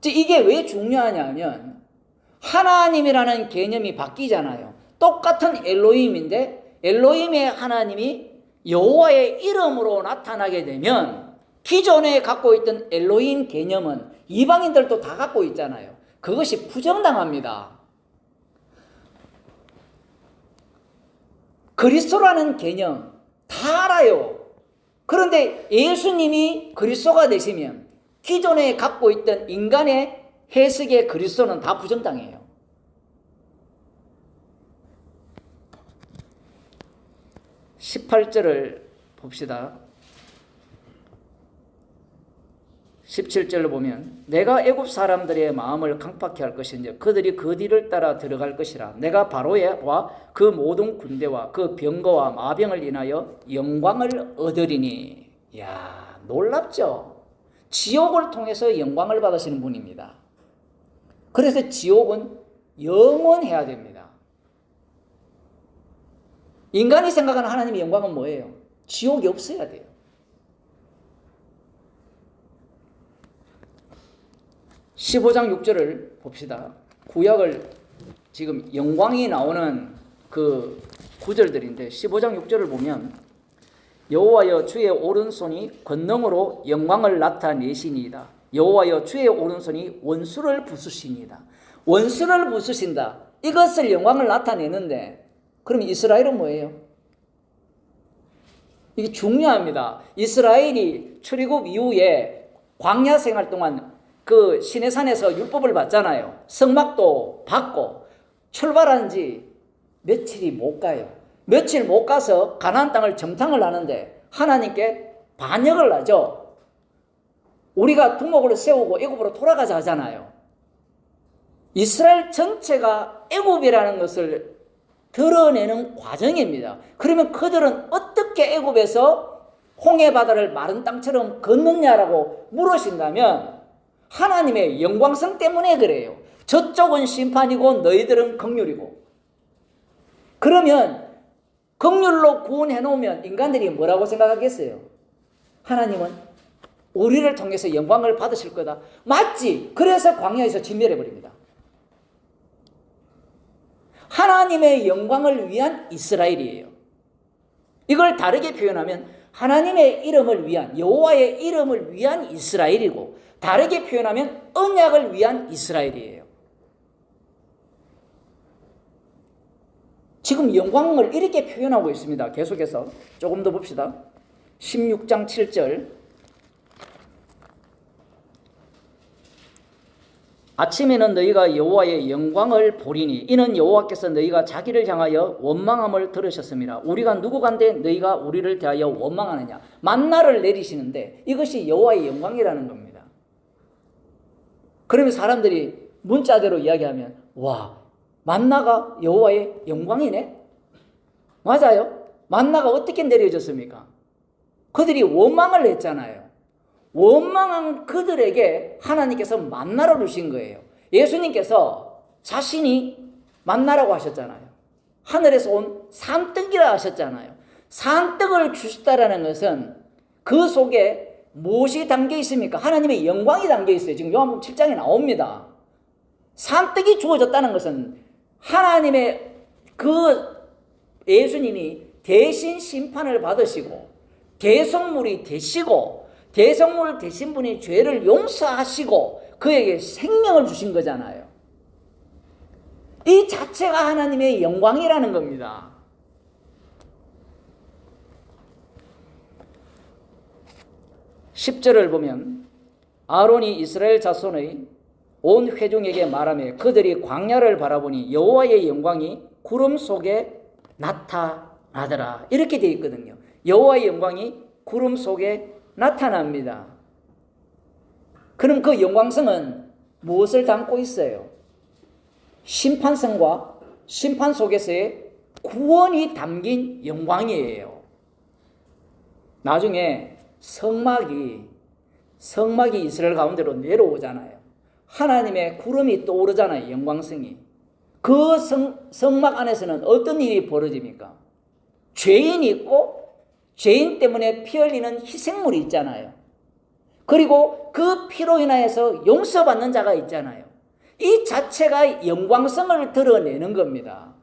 이게 왜 중요하냐면 하나님이라는 개념이 바뀌잖아요. 똑같은 엘로힘인데 엘로힘의 하나님이 여호와의 이름으로 나타나게 되면 기존에 갖고 있던 엘로힘 개념은 이방인들도 다 갖고 있잖아요. 그것이 부정당합니다. 그리스도라는 개념 다 알아요. 그런데 예수님이 그리스도가 되시면 기존에 갖고 있던 인간의 해석의 그리스도는 다 부정당해요. (18절을) 봅시다. 17절로 보면 내가 애굽 사람들의 마음을 강팍케 할 것인지 그들이 그 뒤를 따라 들어갈 것이라. 내가 바로와 그 모든 군대와 그 병거와 마병을 인하여 영광을 얻으리니. 이야, 놀랍죠? 지옥을 통해서 영광을 받으시는 분입니다. 그래서 지옥은 영원해야 됩니다. 인간이 생각하는 하나님의 영광은 뭐예요? 지옥이 없어야 돼요. 15장 6절을 봅시다. 구약을 지금 영광이 나오는 그 구절들인데 15장 6절을 보면 여호와여 주의 오른손이 권능으로 영광을 나타내시니이다. 여호와여 주의 오른손이 원수를 부수시니이다. 원수를 부수신다. 이것을 영광을 나타내는데 그럼 이스라엘은 뭐예요? 이게 중요합니다. 이스라엘이 출애굽 이후에 광야 생활 동안 그 시내산에서 율법을 받잖아요. 성막도 받고 출발한 지 며칠이 못 가요. 며칠 못 가서 가나안 땅을 정탐을 하는데 하나님께 반역을 하죠. 우리가 두목을 세우고 애굽으로 돌아가자 하잖아요. 이스라엘 전체가 애굽이라는 것을 드러내는 과정입니다. 그러면 그들은 어떻게 애굽에서 홍해 바다를 마른 땅처럼 걷느냐라고 물으신다면 하나님의 영광성 때문에 그래요. 저쪽은 심판이고 너희들은 긍휼이고. 그러면 긍휼로 구원해 놓으면 인간들이 뭐라고 생각하겠어요? 하나님은 우리를 통해서 영광을 받으실 거다. 맞지? 그래서 광야에서 진멸해 버립니다. 하나님의 영광을 위한 이스라엘이에요. 이걸 다르게 표현하면 하나님의 이름을 위한, 여호와의 이름을 위한 이스라엘이고, 다르게 표현하면 언약을 위한 이스라엘이에요. 지금 영광을 이렇게 표현하고 있습니다. 계속해서 조금 더 봅시다. 16장 7절. 아침에는 너희가 여호와의 영광을 보리니 이는 여호와께서 너희가 자기를 향하여 원망함을 들으셨습니다. 우리가 누구간데 너희가 우리를 대하여 원망하느냐. 만나를 내리시는데 이것이 여호와의 영광이라는 겁니다. 그러면 사람들이 문자대로 이야기하면 와, 만나가 여호와의 영광이네? 맞아요. 만나가 어떻게 내려졌습니까? 그들이 원망을 했잖아요. 원망한 그들에게 하나님께서 만나를 주신 거예요. 예수님께서 자신이 만나라고 하셨잖아요. 하늘에서 온 산떡이라 하셨잖아요. 산떡을 주셨다라는 것은 그 속에 무엇이 담겨 있습니까? 하나님의 영광이 담겨 있어요. 지금 요한복음 7장에 나옵니다. 산떡이 주어졌다는 것은 하나님의 그 예수님이 대신 심판을 받으시고 대속물이 되시고 대속물 되신 분이 죄를 용서하시고 그에게 생명을 주신 거잖아요. 이 자체가 하나님의 영광이라는 겁니다. (10절을) 보면 아론이 이스라엘 자손의 온 회중에게 말하며 그들이 광야를 바라보니 여호와의 영광이 구름 속에 나타나더라. 이렇게 되어 있거든요. 여호와의 영광이 구름 속에 나타납니다. 그럼 그 영광성은 무엇을 담고 있어요? 심판성과 심판 속에서의 구원이 담긴 영광이에요. 나중에 성막이 이스라엘 가운데로 내려오잖아요. 하나님의 구름이 떠오르잖아요. 영광성이. 그 성막 안에서는 어떤 일이 벌어집니까? 죄인이 있고 죄인 때문에 피 흘리는 희생물이 있잖아요. 그리고 그 피로 인하여서 용서받는 자가 있잖아요. 이 자체가 영광성을 드러내는 겁니다.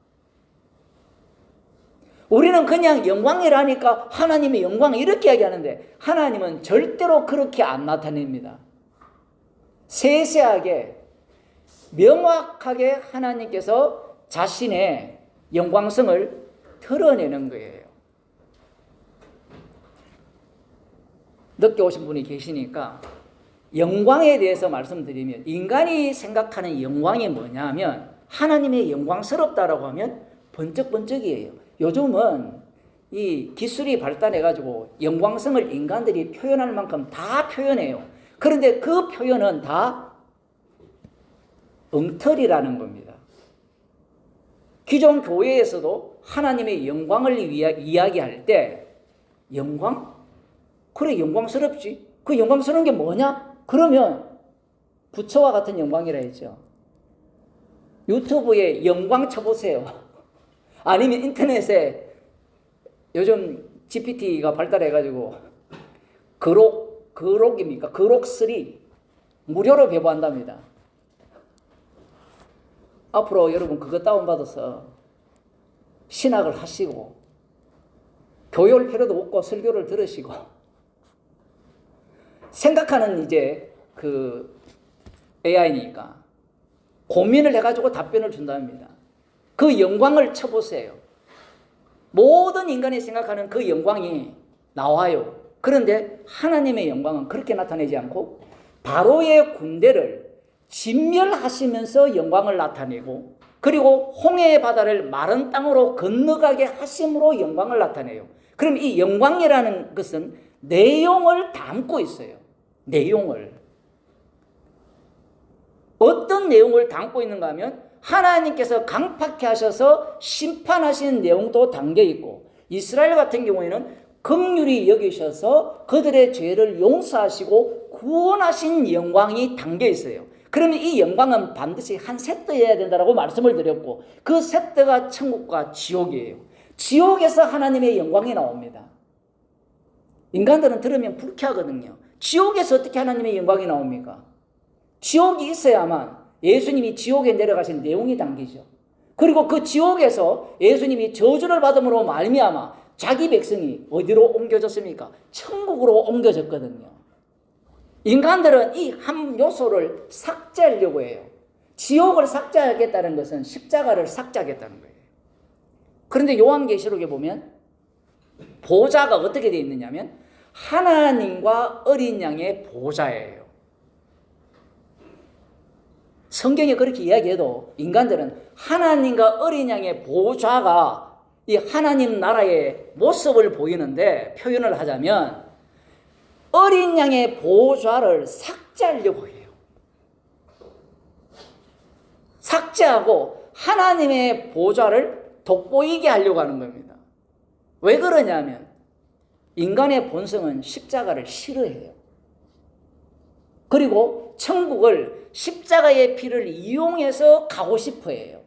우리는 그냥 영광이라니까 하나님의 영광 이렇게 이야기하는데 하나님은 절대로 그렇게 안 나타냅니다. 세세하게 명확하게 하나님께서 자신의 영광성을 드러내는 거예요. 늦게 오신 분이 계시니까 영광에 대해서 말씀드리면 인간이 생각하는 영광이 뭐냐면 하나님의 영광스럽다라고 하면 번쩍번쩍이에요. 요즘은 이 기술이 발달해가지고 영광성을 인간들이 표현할 만큼 다 표현해요. 그런데 그 표현은 다 엉터리라는 겁니다. 기존 교회에서도 하나님의 영광을 이야기할 때 영광? 그래 영광스럽지. 그 영광스러운 게 뭐냐? 그러면 부처와 같은 영광이라 했죠. 유튜브에 영광 쳐보세요. 아니면 인터넷에 요즘 GPT가 발달해가지고 그록입니까? 그록3 무료로 배부한답니다. 앞으로 여러분 그거 다운받아서 신학을 하시고 교회 올 필요도 없고 설교를 들으시고 생각하는 이제 그 AI니까 고민을 해가지고 답변을 준답니다. 그 영광을 쳐보세요. 모든 인간이 생각하는 그 영광이 나와요. 그런데 하나님의 영광은 그렇게 나타내지 않고 바로의 군대를 진멸하시면서 영광을 나타내고 그리고 홍해의 바다를 마른 땅으로 건너가게 하심으로 영광을 나타내요. 그럼 이 영광이라는 것은 내용을 담고 있어요. 내용을. 어떤 내용을 담고 있는가 하면 하나님께서 강팍해 하셔서 심판하신 내용도 담겨 있고 이스라엘 같은 경우에는 긍휼히 여기셔서 그들의 죄를 용서하시고 구원하신 영광이 담겨 있어요. 그러면 이 영광은 반드시 한 세트여야 된다고 말씀을 드렸고 그 세트가 천국과 지옥이에요. 지옥에서 하나님의 영광이 나옵니다. 인간들은 들으면 불쾌하거든요. 지옥에서 어떻게 하나님의 영광이 나옵니까? 지옥이 있어야만 예수님이 지옥에 내려가신 내용이 담기죠. 그리고 그 지옥에서 예수님이 저주를 받음으로 말미암아 자기 백성이 어디로 옮겨졌습니까? 천국으로 옮겨졌거든요. 인간들은 이 한 요소를 삭제하려고 해요. 지옥을 삭제하겠다는 것은 십자가를 삭제하겠다는 거예요. 그런데 요한계시록에 보면 보좌가 어떻게 되어 있느냐면 하나님과 어린 양의 보좌예요. 성경에 그렇게 이야기해도 인간들은 하나님과 어린 양의 보좌가 이 하나님 나라의 모습을 보이는데 표현을 하자면 어린 양의 보좌를 삭제하려고 해요. 삭제하고 하나님의 보좌를 돋보이게 하려고 하는 겁니다. 왜 그러냐면 인간의 본성은 십자가를 싫어해요. 그리고 천국을 십자가의 피를 이용해서 가고 싶어 해요.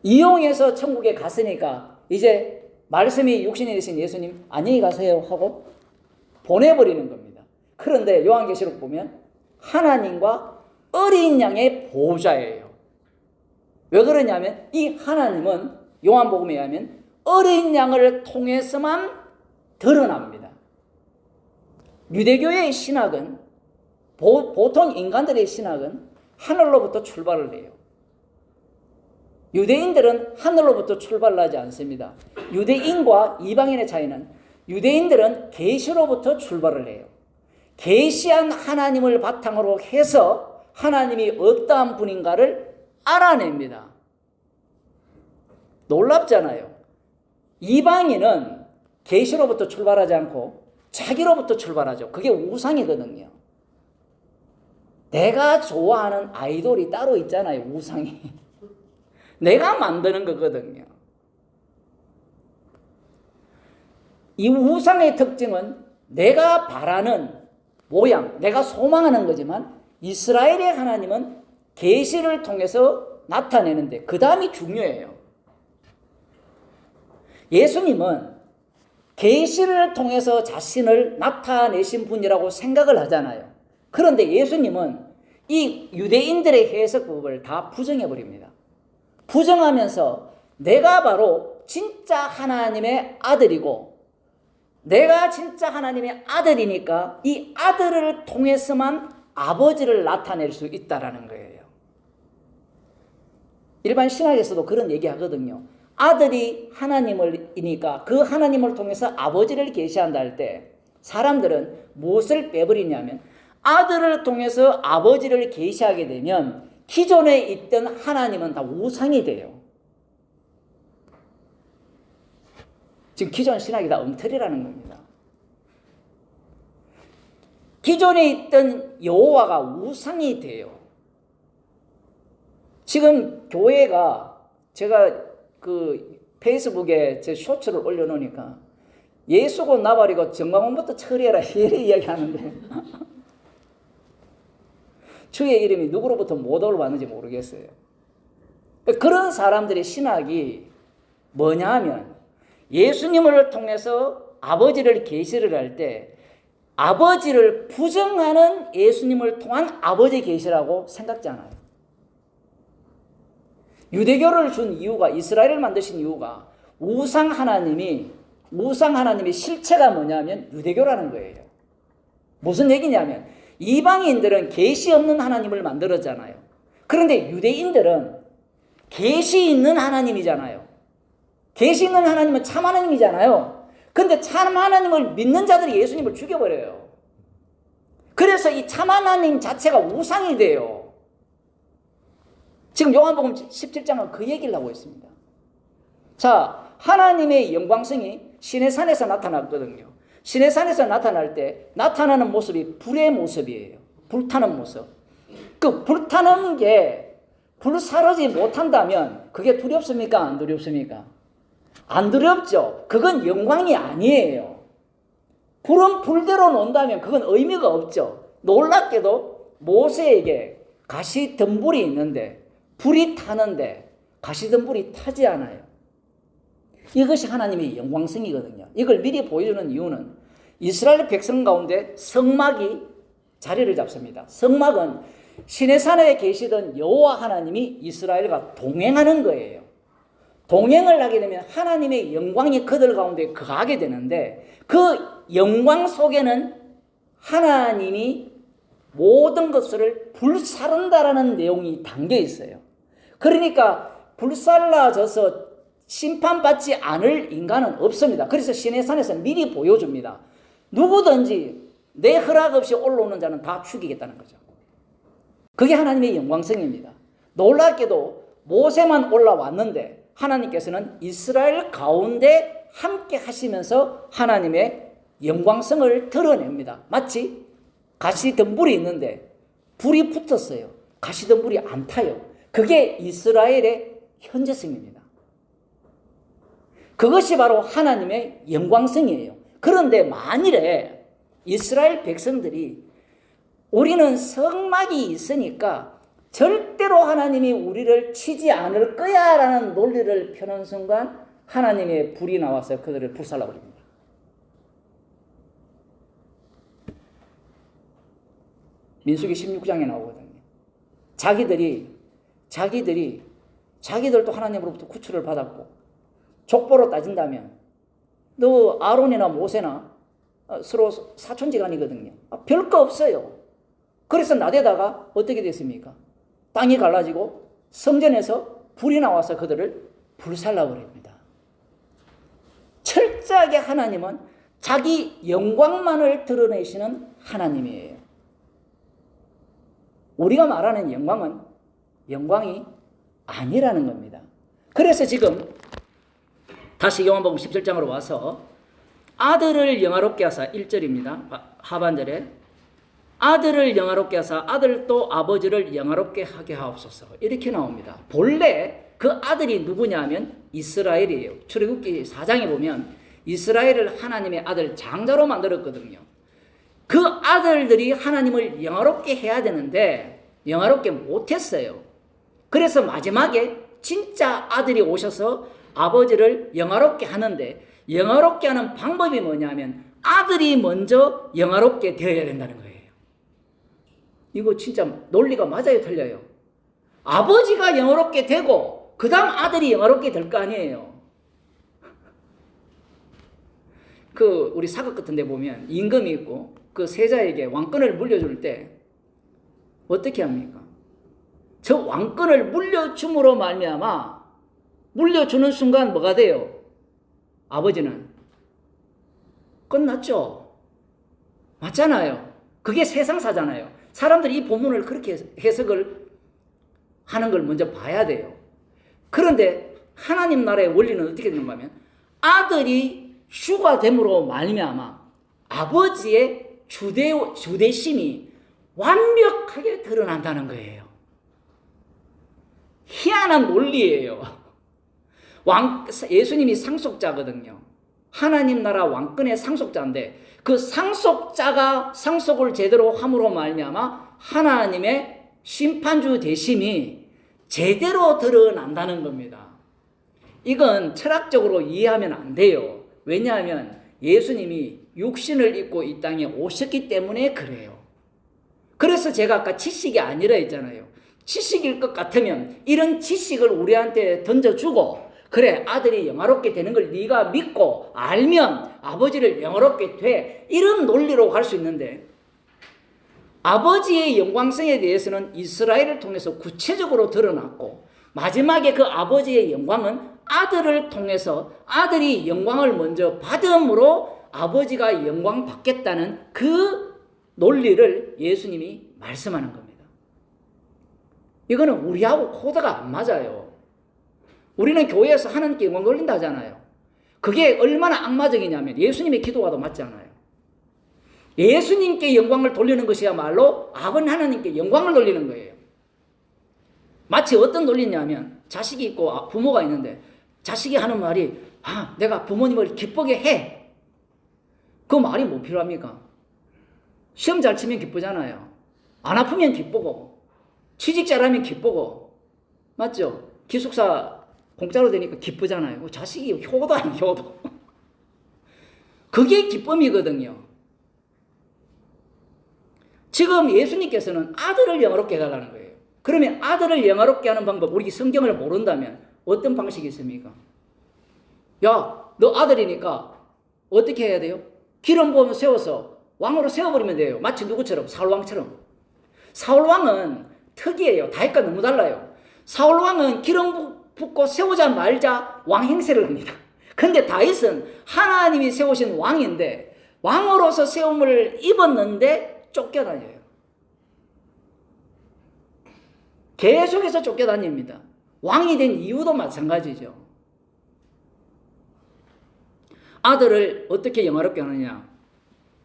이용해서 천국에 갔으니까 이제 말씀이 육신이 되신 예수님 안녕히 가세요 하고 보내버리는 겁니다. 그런데 요한계시록 보면 하나님과 어린 양의 보좌예요. 왜 그러냐면 이 하나님은 요한복음에 의하면 어린 양을 통해서만 드러납니다. 유대교의 신학은 보통 인간들의 신학은 하늘로부터 출발을 해요. 유대인들은 하늘로부터 출발을 하지 않습니다. 유대인과 이방인의 차이는 유대인들은 계시로부터 출발을 해요. 계시한 하나님을 바탕으로 해서 하나님이 어떠한 분인가를 알아냅니다. 놀랍잖아요. 이방인은 계시로부터 출발하지 않고 자기로부터 출발하죠. 그게 우상이거든요. 내가 좋아하는 아이돌이 따로 있잖아요. 우상이. 내가 만드는 거거든요. 이 우상의 특징은 내가 바라는 모양, 내가 소망하는 거지만 이스라엘의 하나님은 계시를 통해서 나타내는데 그 다음이 중요해요. 예수님은 계시를 통해서 자신을 나타내신 분이라고 생각을 하잖아요. 그런데 예수님은 이 유대인들의 해석법을 다 부정해버립니다. 부정하면서 내가 바로 진짜 하나님의 아들이고 내가 진짜 하나님의 아들이니까 이 아들을 통해서만 아버지를 나타낼 수 있다라는 거예요. 일반 신학에서도 그런 얘기 하거든요. 아들이 하나님이니까 그 하나님을 통해서 아버지를 계시한다 할 때 사람들은 무엇을 빼버리냐면 아들을 통해서 아버지를 계시하게 되면 기존에 있던 하나님은 다 우상이 돼요. 지금 기존 신학이 다 엉터리라는 겁니다. 기존에 있던 여호와가 우상이 돼요. 지금 교회가 제가 그 페이스북에 제 쇼츠를 올려놓으니까 예수고 나발이고 정광훈부터 처리해라 이렇게 이야기하는데 주의 이름이 누구로부터 모독을 받는지 모르겠어요. 그런 사람들의 신학이 뭐냐 하면 예수님을 통해서 아버지를 계시를 할 때 아버지를 부정하는 예수님을 통한 아버지 계시라고 생각지 않아요. 유대교를 준 이유가, 이스라엘을 만드신 이유가 우상 하나님의 실체가 뭐냐면 유대교라는 거예요. 무슨 얘기냐면 이방인들은 계시 없는 하나님을 만들었잖아요. 그런데 유대인들은 계시 있는 하나님이잖아요. 계시 있는 하나님은 참 하나님이잖아요. 근데 참 하나님을 믿는 자들이 예수님을 죽여버려요. 그래서 이 참 하나님 자체가 우상이 돼요. 지금 요한복음 17장은 그 얘기를 하고 있습니다. 자, 하나님의 영광성이 시내산에서 나타났거든요. 시내산에서 나타날 때 나타나는 모습이 불의 모습이에요. 불타는 모습. 그 불타는 게 불사르지 못한다면 그게 두렵습니까? 안 두렵습니까? 안 두렵죠. 그건 영광이 아니에요. 불은 불대로 논다면 그건 의미가 없죠. 놀랍게도 모세에게 가시덤불이 있는데 불이 타는데 가시덤불이 타지 않아요. 이것이 하나님의 영광성이거든요. 이걸 미리 보여주는 이유는 이스라엘 백성 가운데 성막이 자리를 잡습니다. 성막은 시내산에 계시던 여호와 하나님이 이스라엘과 동행하는 거예요. 동행을 하게 되면 하나님의 영광이 그들 가운데 거하게 되는데 그 영광 속에는 하나님이 모든 것을 불사른다라는 내용이 담겨 있어요. 그러니까 불살라져서 심판받지 않을 인간은 없습니다. 그래서 시내산에서 미리 보여줍니다. 누구든지 내 허락 없이 올라오는 자는 다 죽이겠다는 거죠. 그게 하나님의 영광성입니다. 놀랍게도 모세만 올라왔는데 하나님께서는 이스라엘 가운데 함께 하시면서 하나님의 영광성을 드러냅니다. 마치 가시덤불이 있는데 불이 붙었어요. 가시덤불이 안 타요. 그게 이스라엘의 현재성입니다. 그것이 바로 하나님의 영광성이에요. 그런데 만일에 이스라엘 백성들이 우리는 성막이 있으니까 절대로 하나님이 우리를 치지 않을 거야 라는 논리를 펴는 순간 하나님의 불이 나와서 그들을 불살라버립니다. 민수기 16장에 나오거든요. 자기들도 하나님으로부터 구출을 받았고 족보로 따진다면 너 아론이나 모세나 서로 사촌지간이거든요. 별거 없어요. 그래서 나대다가 어떻게 됐습니까? 땅이 갈라지고 성전에서 불이 나와서 그들을 불살라버립니다. 철저하게 하나님은 자기 영광만을 드러내시는 하나님이에요. 우리가 말하는 영광은 영광이 아니라는 겁니다. 그래서 지금 다시 요한복음 17장으로 와서 아들을 영화롭게 하사 1절입니다. 하반절에 아들을 영화롭게 하사 아들도 아버지를 영화롭게 하게 하옵소서 이렇게 나옵니다. 본래 그 아들이 누구냐 하면 이스라엘이에요. 출애굽기 4장에 보면 이스라엘을 하나님의 아들 장자로 만들었거든요. 그 아들들이 하나님을 영화롭게 해야 되는데 영화롭게 못했어요. 그래서 마지막에 진짜 아들이 오셔서 아버지를 영화롭게 하는데 영화롭게 하는 방법이 뭐냐면 아들이 먼저 영화롭게 되어야 된다는 거예요. 이거 진짜 논리가 맞아요, 틀려요? 아버지가 영화롭게 되고 그 다음 아들이 영화롭게 될 거 아니에요. 우리 사극 같은 데 보면 임금이 있고 그 세자에게 왕권을 물려줄 때 어떻게 합니까? 저 왕권을 물려줌으로 말미암아 물려주는 순간 뭐가 돼요? 아버지는 끝났죠. 맞잖아요. 그게 세상사잖아요. 사람들이 이 본문을 그렇게 해석을 하는 걸 먼저 봐야 돼요. 그런데 하나님 나라의 원리는 어떻게 되는가 하면 아들이 주가 됨으로 말미암아 아버지의 주대심이 완벽하게 드러난다는 거예요. 희한한 논리예요. 예수님이 상속자거든요. 하나님 나라 왕권의 상속자인데 그 상속자가 상속을 제대로 함으로 말미암아 하나님의 심판주 되심이 제대로 드러난다는 겁니다. 이건 철학적으로 이해하면 안 돼요. 왜냐하면 예수님이 육신을 입고 이 땅에 오셨기 때문에 그래요. 그래서 제가 아까 지식이 아니라 했잖아요. 지식일 것 같으면 이런 지식을 우리한테 던져주고, 그래, 아들이 영화롭게 되는 걸 네가 믿고 알면 아버지를 영화롭게 돼, 이런 논리로 갈 수 있는데, 아버지의 영광성에 대해서는 이스라엘을 통해서 구체적으로 드러났고, 마지막에 그 아버지의 영광은 아들을 통해서 아들이 영광을 먼저 받음으로 아버지가 영광 받겠다는 그 논리를 예수님이 말씀하는 겁니다. 이거는 우리하고 코드가 안 맞아요. 우리는 교회에서 하나님께 영광 돌린다 하잖아요. 그게 얼마나 악마적이냐면 예수님의 기도와도 맞지 않아요. 예수님께 영광을 돌리는 것이야말로 아버지 하나님께 영광을 돌리는 거예요. 마치 어떤 논리냐면, 자식이 있고 부모가 있는데 자식이 하는 말이, 내가 부모님을 기쁘게 해. 그 말이 뭐 필요합니까? 시험 잘 치면 기쁘잖아요. 안 아프면 기쁘고, 취직 잘하면 기쁘고, 맞죠? 기숙사 공짜로 되니까 기쁘잖아요. 자식이 효도 아니에요, 효도. 그게 기쁨이거든요. 지금 예수님께서는 아들을 영화롭게 해달라는 거예요. 그러면 아들을 영화롭게 하는 방법, 우리 성경을 모른다면 어떤 방식이 있습니까? 야, 너 아들이니까 어떻게 해야 돼요? 기름 부으면 세워서 왕으로 세워버리면 돼요. 마치 누구처럼? 사울왕처럼. 사울왕은 특이해요. 다윗과 너무 달라요. 사울왕은 기름 붓고 세우자 말자 왕 행세를 합니다. 근데 다윗은 하나님이 세우신 왕인데 왕으로서 세움을 입었는데 쫓겨다녀요. 계속해서 쫓겨다닙니다. 왕이 된 이유도 마찬가지죠. 아들을 어떻게 영화롭게 하느냐?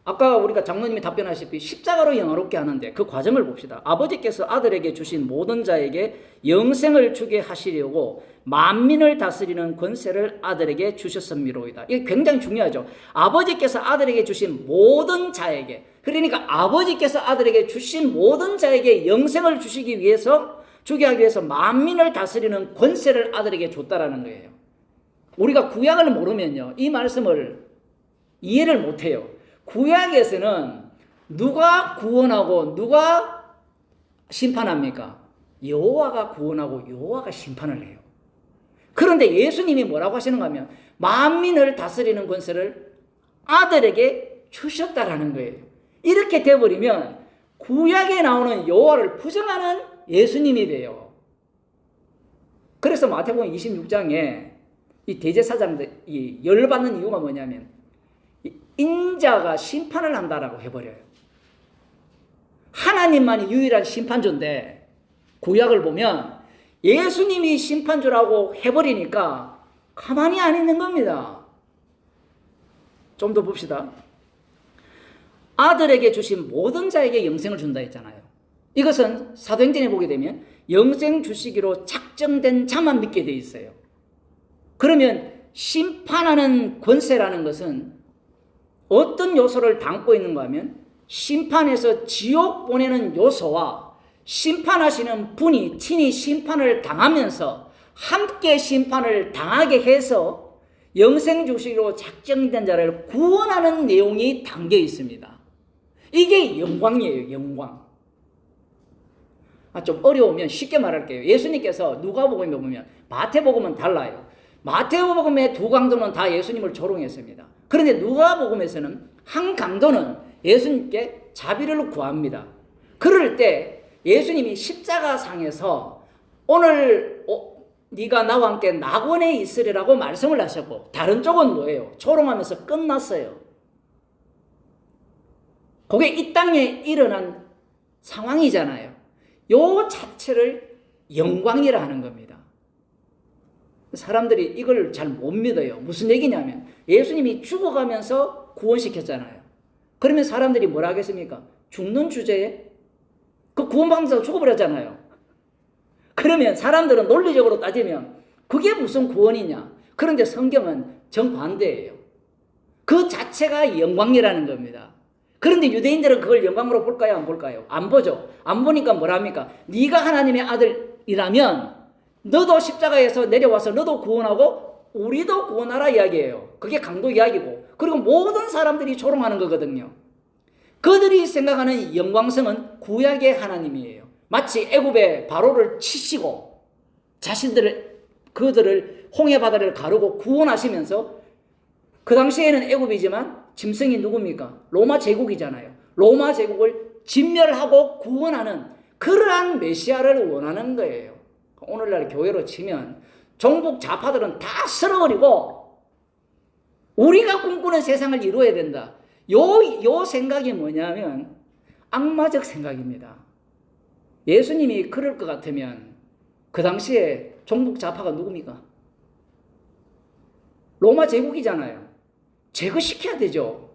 아까 우리가 장로님이 답변하시피 십자가로 영화롭게 하는데 그 과정을 봅시다. 아버지께서 아들에게 주신 모든 자에게 영생을 주게 하시려고 만민을 다스리는 권세를 아들에게 주셨음이로이다. 이게 굉장히 중요하죠. 아버지께서 아들에게 주신 모든 자에게, 그러니까 아버지께서 아들에게 주신 모든 자에게 영생을 주시기 위해서, 주게 하기 위해서 만민을 다스리는 권세를 아들에게 줬다라는 거예요. 우리가 구약을 모르면요, 이 말씀을 이해를 못해요. 구약에서는 누가 구원하고 누가 심판합니까? 여호와가 구원하고 여호와가 심판을 해요. 그런데 예수님이 뭐라고 하시는가 하면 만민을 다스리는 권세를 아들에게 주셨다라는 거예요. 이렇게 돼버리면 구약에 나오는 여호와를 부정하는 예수님이 돼요. 그래서 마태복음 26장에 이 대제사장들이 열받는 이유가 뭐냐면 인자가 심판을 한다라고 해버려요. 하나님만이 유일한 심판조인데 구약을 보면 예수님이 심판조라고 해버리니까 가만히 안 있는 겁니다. 좀 더 봅시다. 아들에게 주신 모든 자에게 영생을 준다 했잖아요. 이것은 사도행전에 보게 되면 영생 주시기로 작정된 자만 믿게 돼 있어요. 그러면 심판하는 권세라는 것은 어떤 요소를 담고 있는가 하면 심판해서 지옥 보내는 요소와 심판하시는 분이 친히 심판을 당하면서 함께 심판을 당하게 해서 영생 주시기로 작정된 자를 구원하는 내용이 담겨 있습니다. 이게 영광이에요, 영광. 좀 어려우면 쉽게 말할게요. 예수님께서 누가복음에 보면 마태복음은 달라요. 마태복음의 두 강도는 다 예수님을 조롱했습니다. 그런데 누가복음에서는 한 강도는 예수님께 자비를 구합니다. 그럴 때 예수님이 십자가상에서 오늘 네가 나와 함께 낙원에 있으리라고 말씀을 하셨고, 다른 쪽은 뭐예요? 조롱하면서 끝났어요. 그게 이 땅에 일어난 상황이잖아요. 요 자체를 영광이라 하는 겁니다. 사람들이 이걸 잘 못 믿어요. 무슨 얘기냐면 예수님이 죽어가면서 구원시켰잖아요. 그러면 사람들이 뭐라 하겠습니까? 죽는 주제에 그 구원받으면서 죽어버렸잖아요. 그러면 사람들은 논리적으로 따지면 그게 무슨 구원이냐? 그런데 성경은 정반대예요. 그 자체가 영광이라는 겁니다. 그런데 유대인들은 그걸 영광으로 볼까요? 안 볼까요? 안 보죠. 안 보니까 뭐랍니까? 네가 하나님의 아들 아들이라면 너도 십자가에서 내려와서 너도 구원하고 우리도 구원하라 이야기예요. 그게 강도 이야기고, 그리고 모든 사람들이 조롱하는 거거든요. 그들이 생각하는 영광성은 구약의 하나님이에요. 마치 애굽의 바로를 치시고 그들을 홍해 바다를 가르고 구원하시면서, 그 당시에는 애굽이지만 짐승이 누굽니까? 로마 제국이잖아요. 로마 제국을 진멸하고 구원하는 그러한 메시아를 원하는 거예요. 오늘날 교회로 치면 종북 좌파들은 다 쓸어버리고 우리가 꿈꾸는 세상을 이루어야 된다. 요 생각이 뭐냐면 악마적 생각입니다. 예수님이 그럴 것 같으면 그 당시에 종북 좌파가 누굽니까? 로마 제국이잖아요. 제거시켜야 되죠.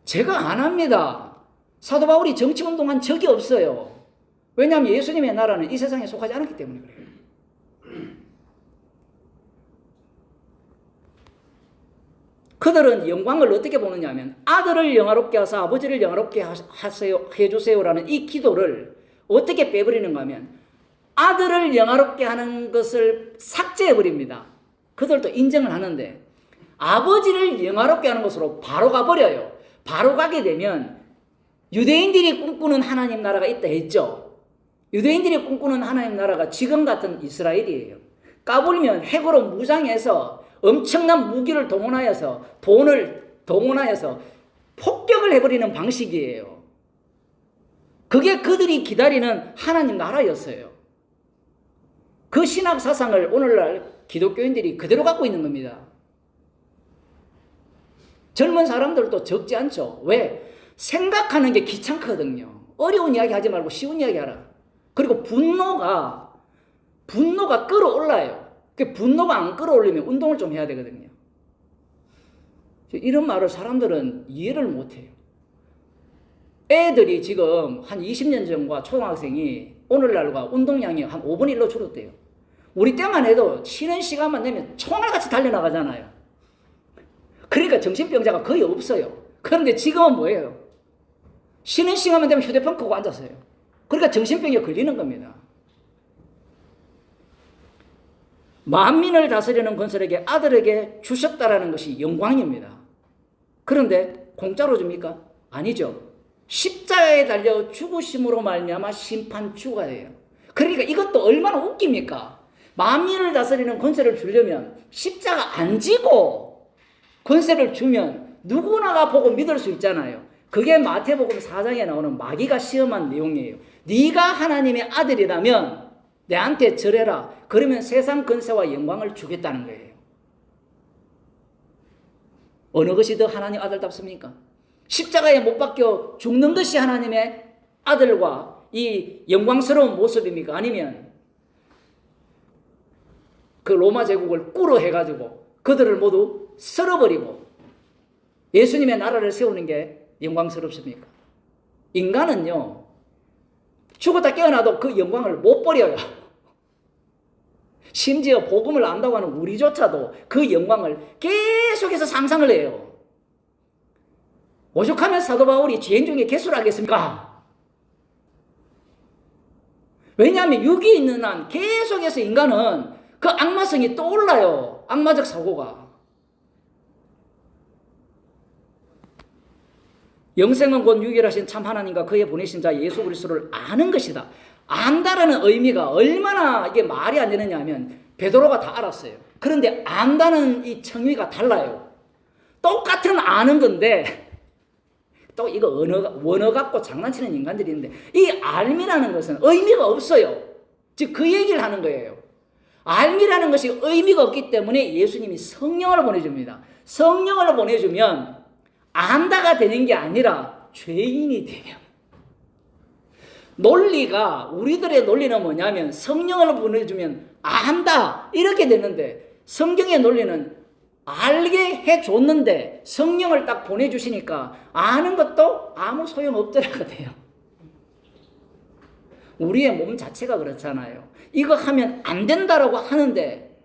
제거 안 합니다. 사도 바울이 정치운동한 적이 없어요. 왜냐하면 예수님의 나라는 이 세상에 속하지 않았기 때문에 그래요. 그들은 영광을 어떻게 보느냐 하면 아들을 영화롭게 하사 아버지를 영화롭게 해주세요라는 이 기도를 어떻게 빼버리는가 하면 아들을 영화롭게 하는 것을 삭제해버립니다. 그들도 인정을 하는데 아버지를 영화롭게 하는 것으로 바로 가버려요. 바로 가게 되면 유대인들이 꿈꾸는 하나님 나라가 있다 했죠. 유대인들이 꿈꾸는 하나님 나라가 지금 같은 이스라엘이에요. 까불면 핵으로 무장해서 엄청난 무기를 동원하여서 돈을 동원하여서 폭격을 해버리는 방식이에요. 그게 그들이 기다리는 하나님 나라였어요. 그 신학 사상을 오늘날 기독교인들이 그대로 갖고 있는 겁니다. 젊은 사람들도 적지 않죠. 왜? 생각하는 게 귀찮거든요. 어려운 이야기 하지 말고 쉬운 이야기 하라. 그리고 분노가 끌어올라요. 그 분노가 안 끌어올리면 운동을 좀 해야 되거든요. 이런 말을 사람들은 이해를 못해요. 애들이 지금 한 20년 전과 초등학생이 오늘날과 운동량이 한 5분의 1로 줄었대요. 우리 때만 해도 쉬는 시간만 되면 총알같이 달려나가잖아요. 그러니까 정신병자가 거의 없어요. 그런데 지금은 뭐예요? 쉬는 시간만 되면 휴대폰 끄고 앉았어요. 그러니까 정신병에 걸리는 겁니다. 만민을 다스리는 권세에게 아들에게 주셨다라는 것이 영광입니다. 그런데 공짜로 줍니까? 아니죠. 십자가에 달려 죽으심으로 말미암아 심판 주가예요. 그러니까 이것도 얼마나 웃깁니까? 만민을 다스리는 권세를 주려면 십자가 안 지고 권세를 주면 누구나가 보고 믿을 수 있잖아요. 그게 마태복음 4장에 나오는 마귀가 시험한 내용이에요. 네가 하나님의 아들이라면 내한테 절해라. 그러면 세상 권세와 영광을 주겠다는 거예요. 어느 것이 더 하나님 아들답습니까? 십자가에 못 박혀 죽는 것이 하나님의 아들과 이 영광스러운 모습입니까? 아니면 그 로마 제국을 꿇어 해가지고 그들을 모두 쓸어버리고 예수님의 나라를 세우는 게 영광스럽습니까? 인간은요, 죽었다 깨어나도 그 영광을 못 버려요. 심지어 복음을 안다고 하는 우리조차도 그 영광을 계속해서 상상을 해요. 오죽하면 사도 바울이 지행 중에 개수를 하겠습니까? 왜냐하면 육이 있는 한 계속해서 인간은 그 악마성이 떠올라요. 악마적 사고가. 영생은 곧 유일하신 참 하나님과 그의 보내신 자 예수 그리스도를 아는 것이다. 안다라는 의미가 얼마나 이게 말이 안 되느냐 하면 베드로가 다 알았어요. 그런데 안다는 이 청위가 달라요. 똑같은 아는 건데 또 이거 원어 갖고 장난치는 인간들이 있는데 이 알미라는 것은 의미가 없어요. 즉 그 얘기를 하는 거예요. 알미라는 것이 의미가 없기 때문에 예수님이 성령을 보내줍니다. 성령을 보내주면 안다가 되는 게 아니라 죄인이 되면. 논리가 우리들의 논리는 뭐냐면 성령을 보내주면 안다 이렇게 되는데 성경의 논리는 알게 해줬는데 성령을 딱 보내주시니까 아는 것도 아무 소용없더라가 돼요. 우리의 몸 자체가 그렇잖아요. 이거 하면 안 된다라고 하는데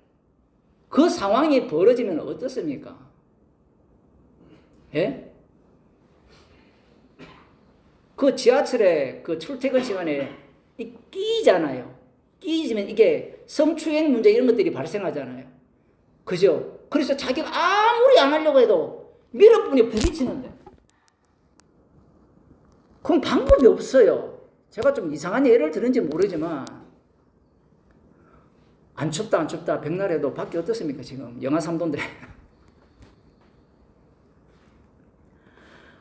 그 상황이 벌어지면 어떻습니까? 예? 그 지하철에 그 출퇴근 시간에 끼잖아요. 끼지면 이게 성추행 문제 이런 것들이 발생하잖아요. 그죠? 그래서 자기가 아무리 안 하려고 해도 밀어붙여 부딪히는데. 그럼 방법이 없어요. 제가 좀 이상한 예를 들은지 모르지만, 안 춥다 백날에도 밖에 어떻습니까 지금 영하 3도인데.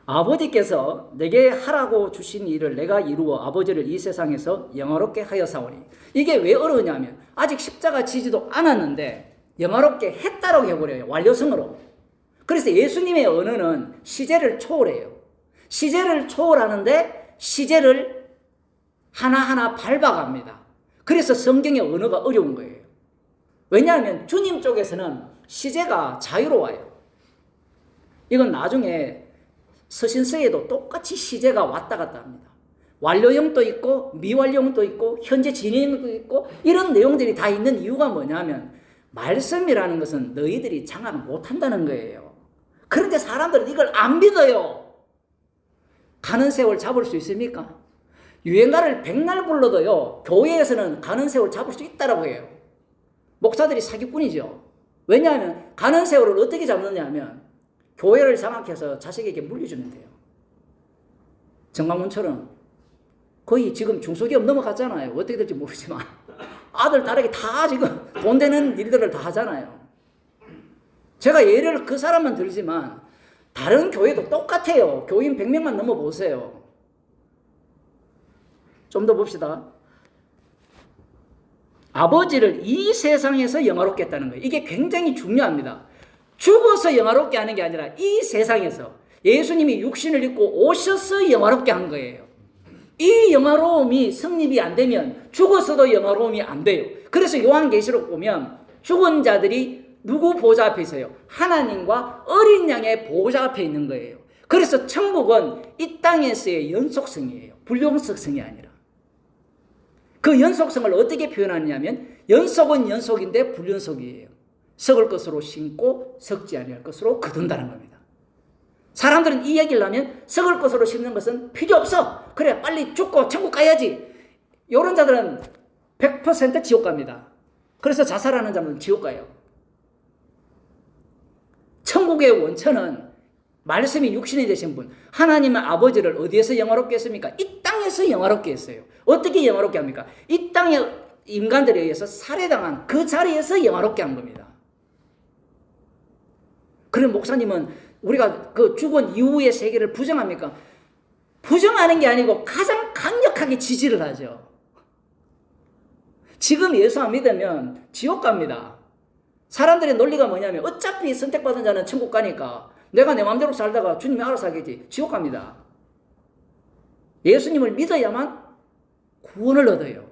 아버지께서 내게 하라고 주신 일을 내가 이루어 아버지를 이 세상에서 영화롭게 하여사오니. 이게 왜 어려우냐면 아직 십자가 지지도 않았는데 영화롭게 했다라고 해버려요. 완료성으로. 그래서 예수님의 언어는 시제를 초월해요. 시제를 초월하는데 시제를 하나하나 밟아갑니다. 그래서 성경의 언어가 어려운 거예요. 왜냐하면 주님 쪽에서는 시제가 자유로워요. 이건 나중에 서신서에도 똑같이 시제가 왔다 갔다 합니다. 완료형도 있고 미완료형도 있고 현재 진행형도 있고 이런 내용들이 다 있는 이유가 뭐냐면 말씀이라는 것은 너희들이 장악 못한다는 거예요. 그런데 사람들은 이걸 안 믿어요. 가는 세월 잡을 수 있습니까? 유행가를 100날 불러도요, 교회에서는 가는 세월 잡을 수 있다라고 해요. 목사들이 사기꾼이죠. 왜냐하면 가는 세월을 어떻게 잡느냐 하면 교회를 장악해서 자식에게 물려주면 돼요. 정강훈처럼 거의 지금 중소기업 넘어갔잖아요. 어떻게 될지 모르지만 아들, 딸에게 다 지금 돈 되는 일들을 다 하잖아요. 제가 예를 그 사람만 들지만 다른 교회도 똑같아요. 교인 100명만 넘어보세요. 좀 더 봅시다. 아버지를 이 세상에서 영화롭게 했다는 거예요. 이게 굉장히 중요합니다. 죽어서 영화롭게 하는 게 아니라 이 세상에서 예수님이 육신을 입고 오셔서 영화롭게 한 거예요. 이 영화로움이 성립이 안 되면 죽어서도 영화로움이 안 돼요. 그래서 요한계시록 보면 죽은 자들이 누구 보좌 앞에 있어요? 하나님과 어린 양의 보좌 앞에 있는 거예요. 그래서 천국은 이 땅에서의 연속성이에요. 불연속성이 아니라. 그 연속성을 어떻게 표현하느냐면 연속은 연속인데 불연속이에요. 썩을 것으로 심고 썩지 아니할 것으로 거둔다는 겁니다. 사람들은 이 얘기를 하면 썩을 것으로 심는 것은 필요 없어. 그래 빨리 죽고 천국 가야지. 이런 자들은 100% 지옥 갑니다. 그래서 자살하는 자들은 지옥 가요. 천국의 원천은 말씀이 육신이 되신 분, 하나님은 아버지를 어디에서 영화롭게 했습니까? 이 땅에서 영화롭게 했어요. 어떻게 영화롭게 합니까? 이 땅의 인간들에 의해서 살해당한 그 자리에서 영화롭게 한 겁니다. 그럼 목사님은 우리가 그 죽은 이후의 세계를 부정합니까? 부정하는 게 아니고 가장 강력하게 지지를 하죠. 지금 예수 안 믿으면 지옥 갑니다. 사람들의 논리가 뭐냐면 어차피 선택받은 자는 천국 가니까 내가 내 마음대로 살다가 주님이 알아서 하겠지. 지옥 갑니다. 예수님을 믿어야만 구원을 얻어요.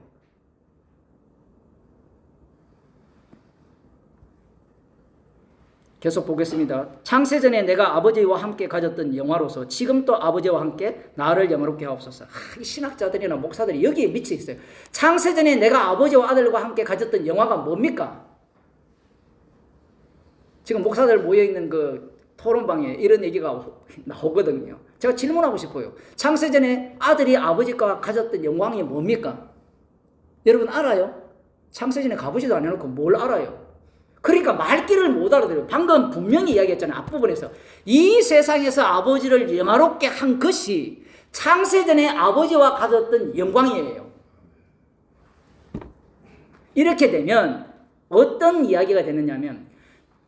계속 보겠습니다. 창세전에 내가 아버지와 함께 가졌던 영화로서 지금 또 아버지와 함께 나를 영화롭게 하옵소서. 이 신학자들이나 목사들이 여기에 미쳐 있어요. 창세전에 내가 아버지와 아들과 함께 가졌던 영화가 뭡니까? 지금 목사들 모여있는 그 토론방에 이런 얘기가 나오거든요. 제가 질문하고 싶어요. 창세전에 아들이 아버지과 가졌던 영광이 뭡니까? 여러분 알아요? 창세전에 가보지도 안 해놓고 뭘 알아요? 그러니까 말귀를 못 알아들어요. 방금 분명히 이야기했잖아요. 앞부분에서. 이 세상에서 아버지를 영화롭게 한 것이 창세전에 아버지와 가졌던 영광이에요. 이렇게 되면 어떤 이야기가 되느냐면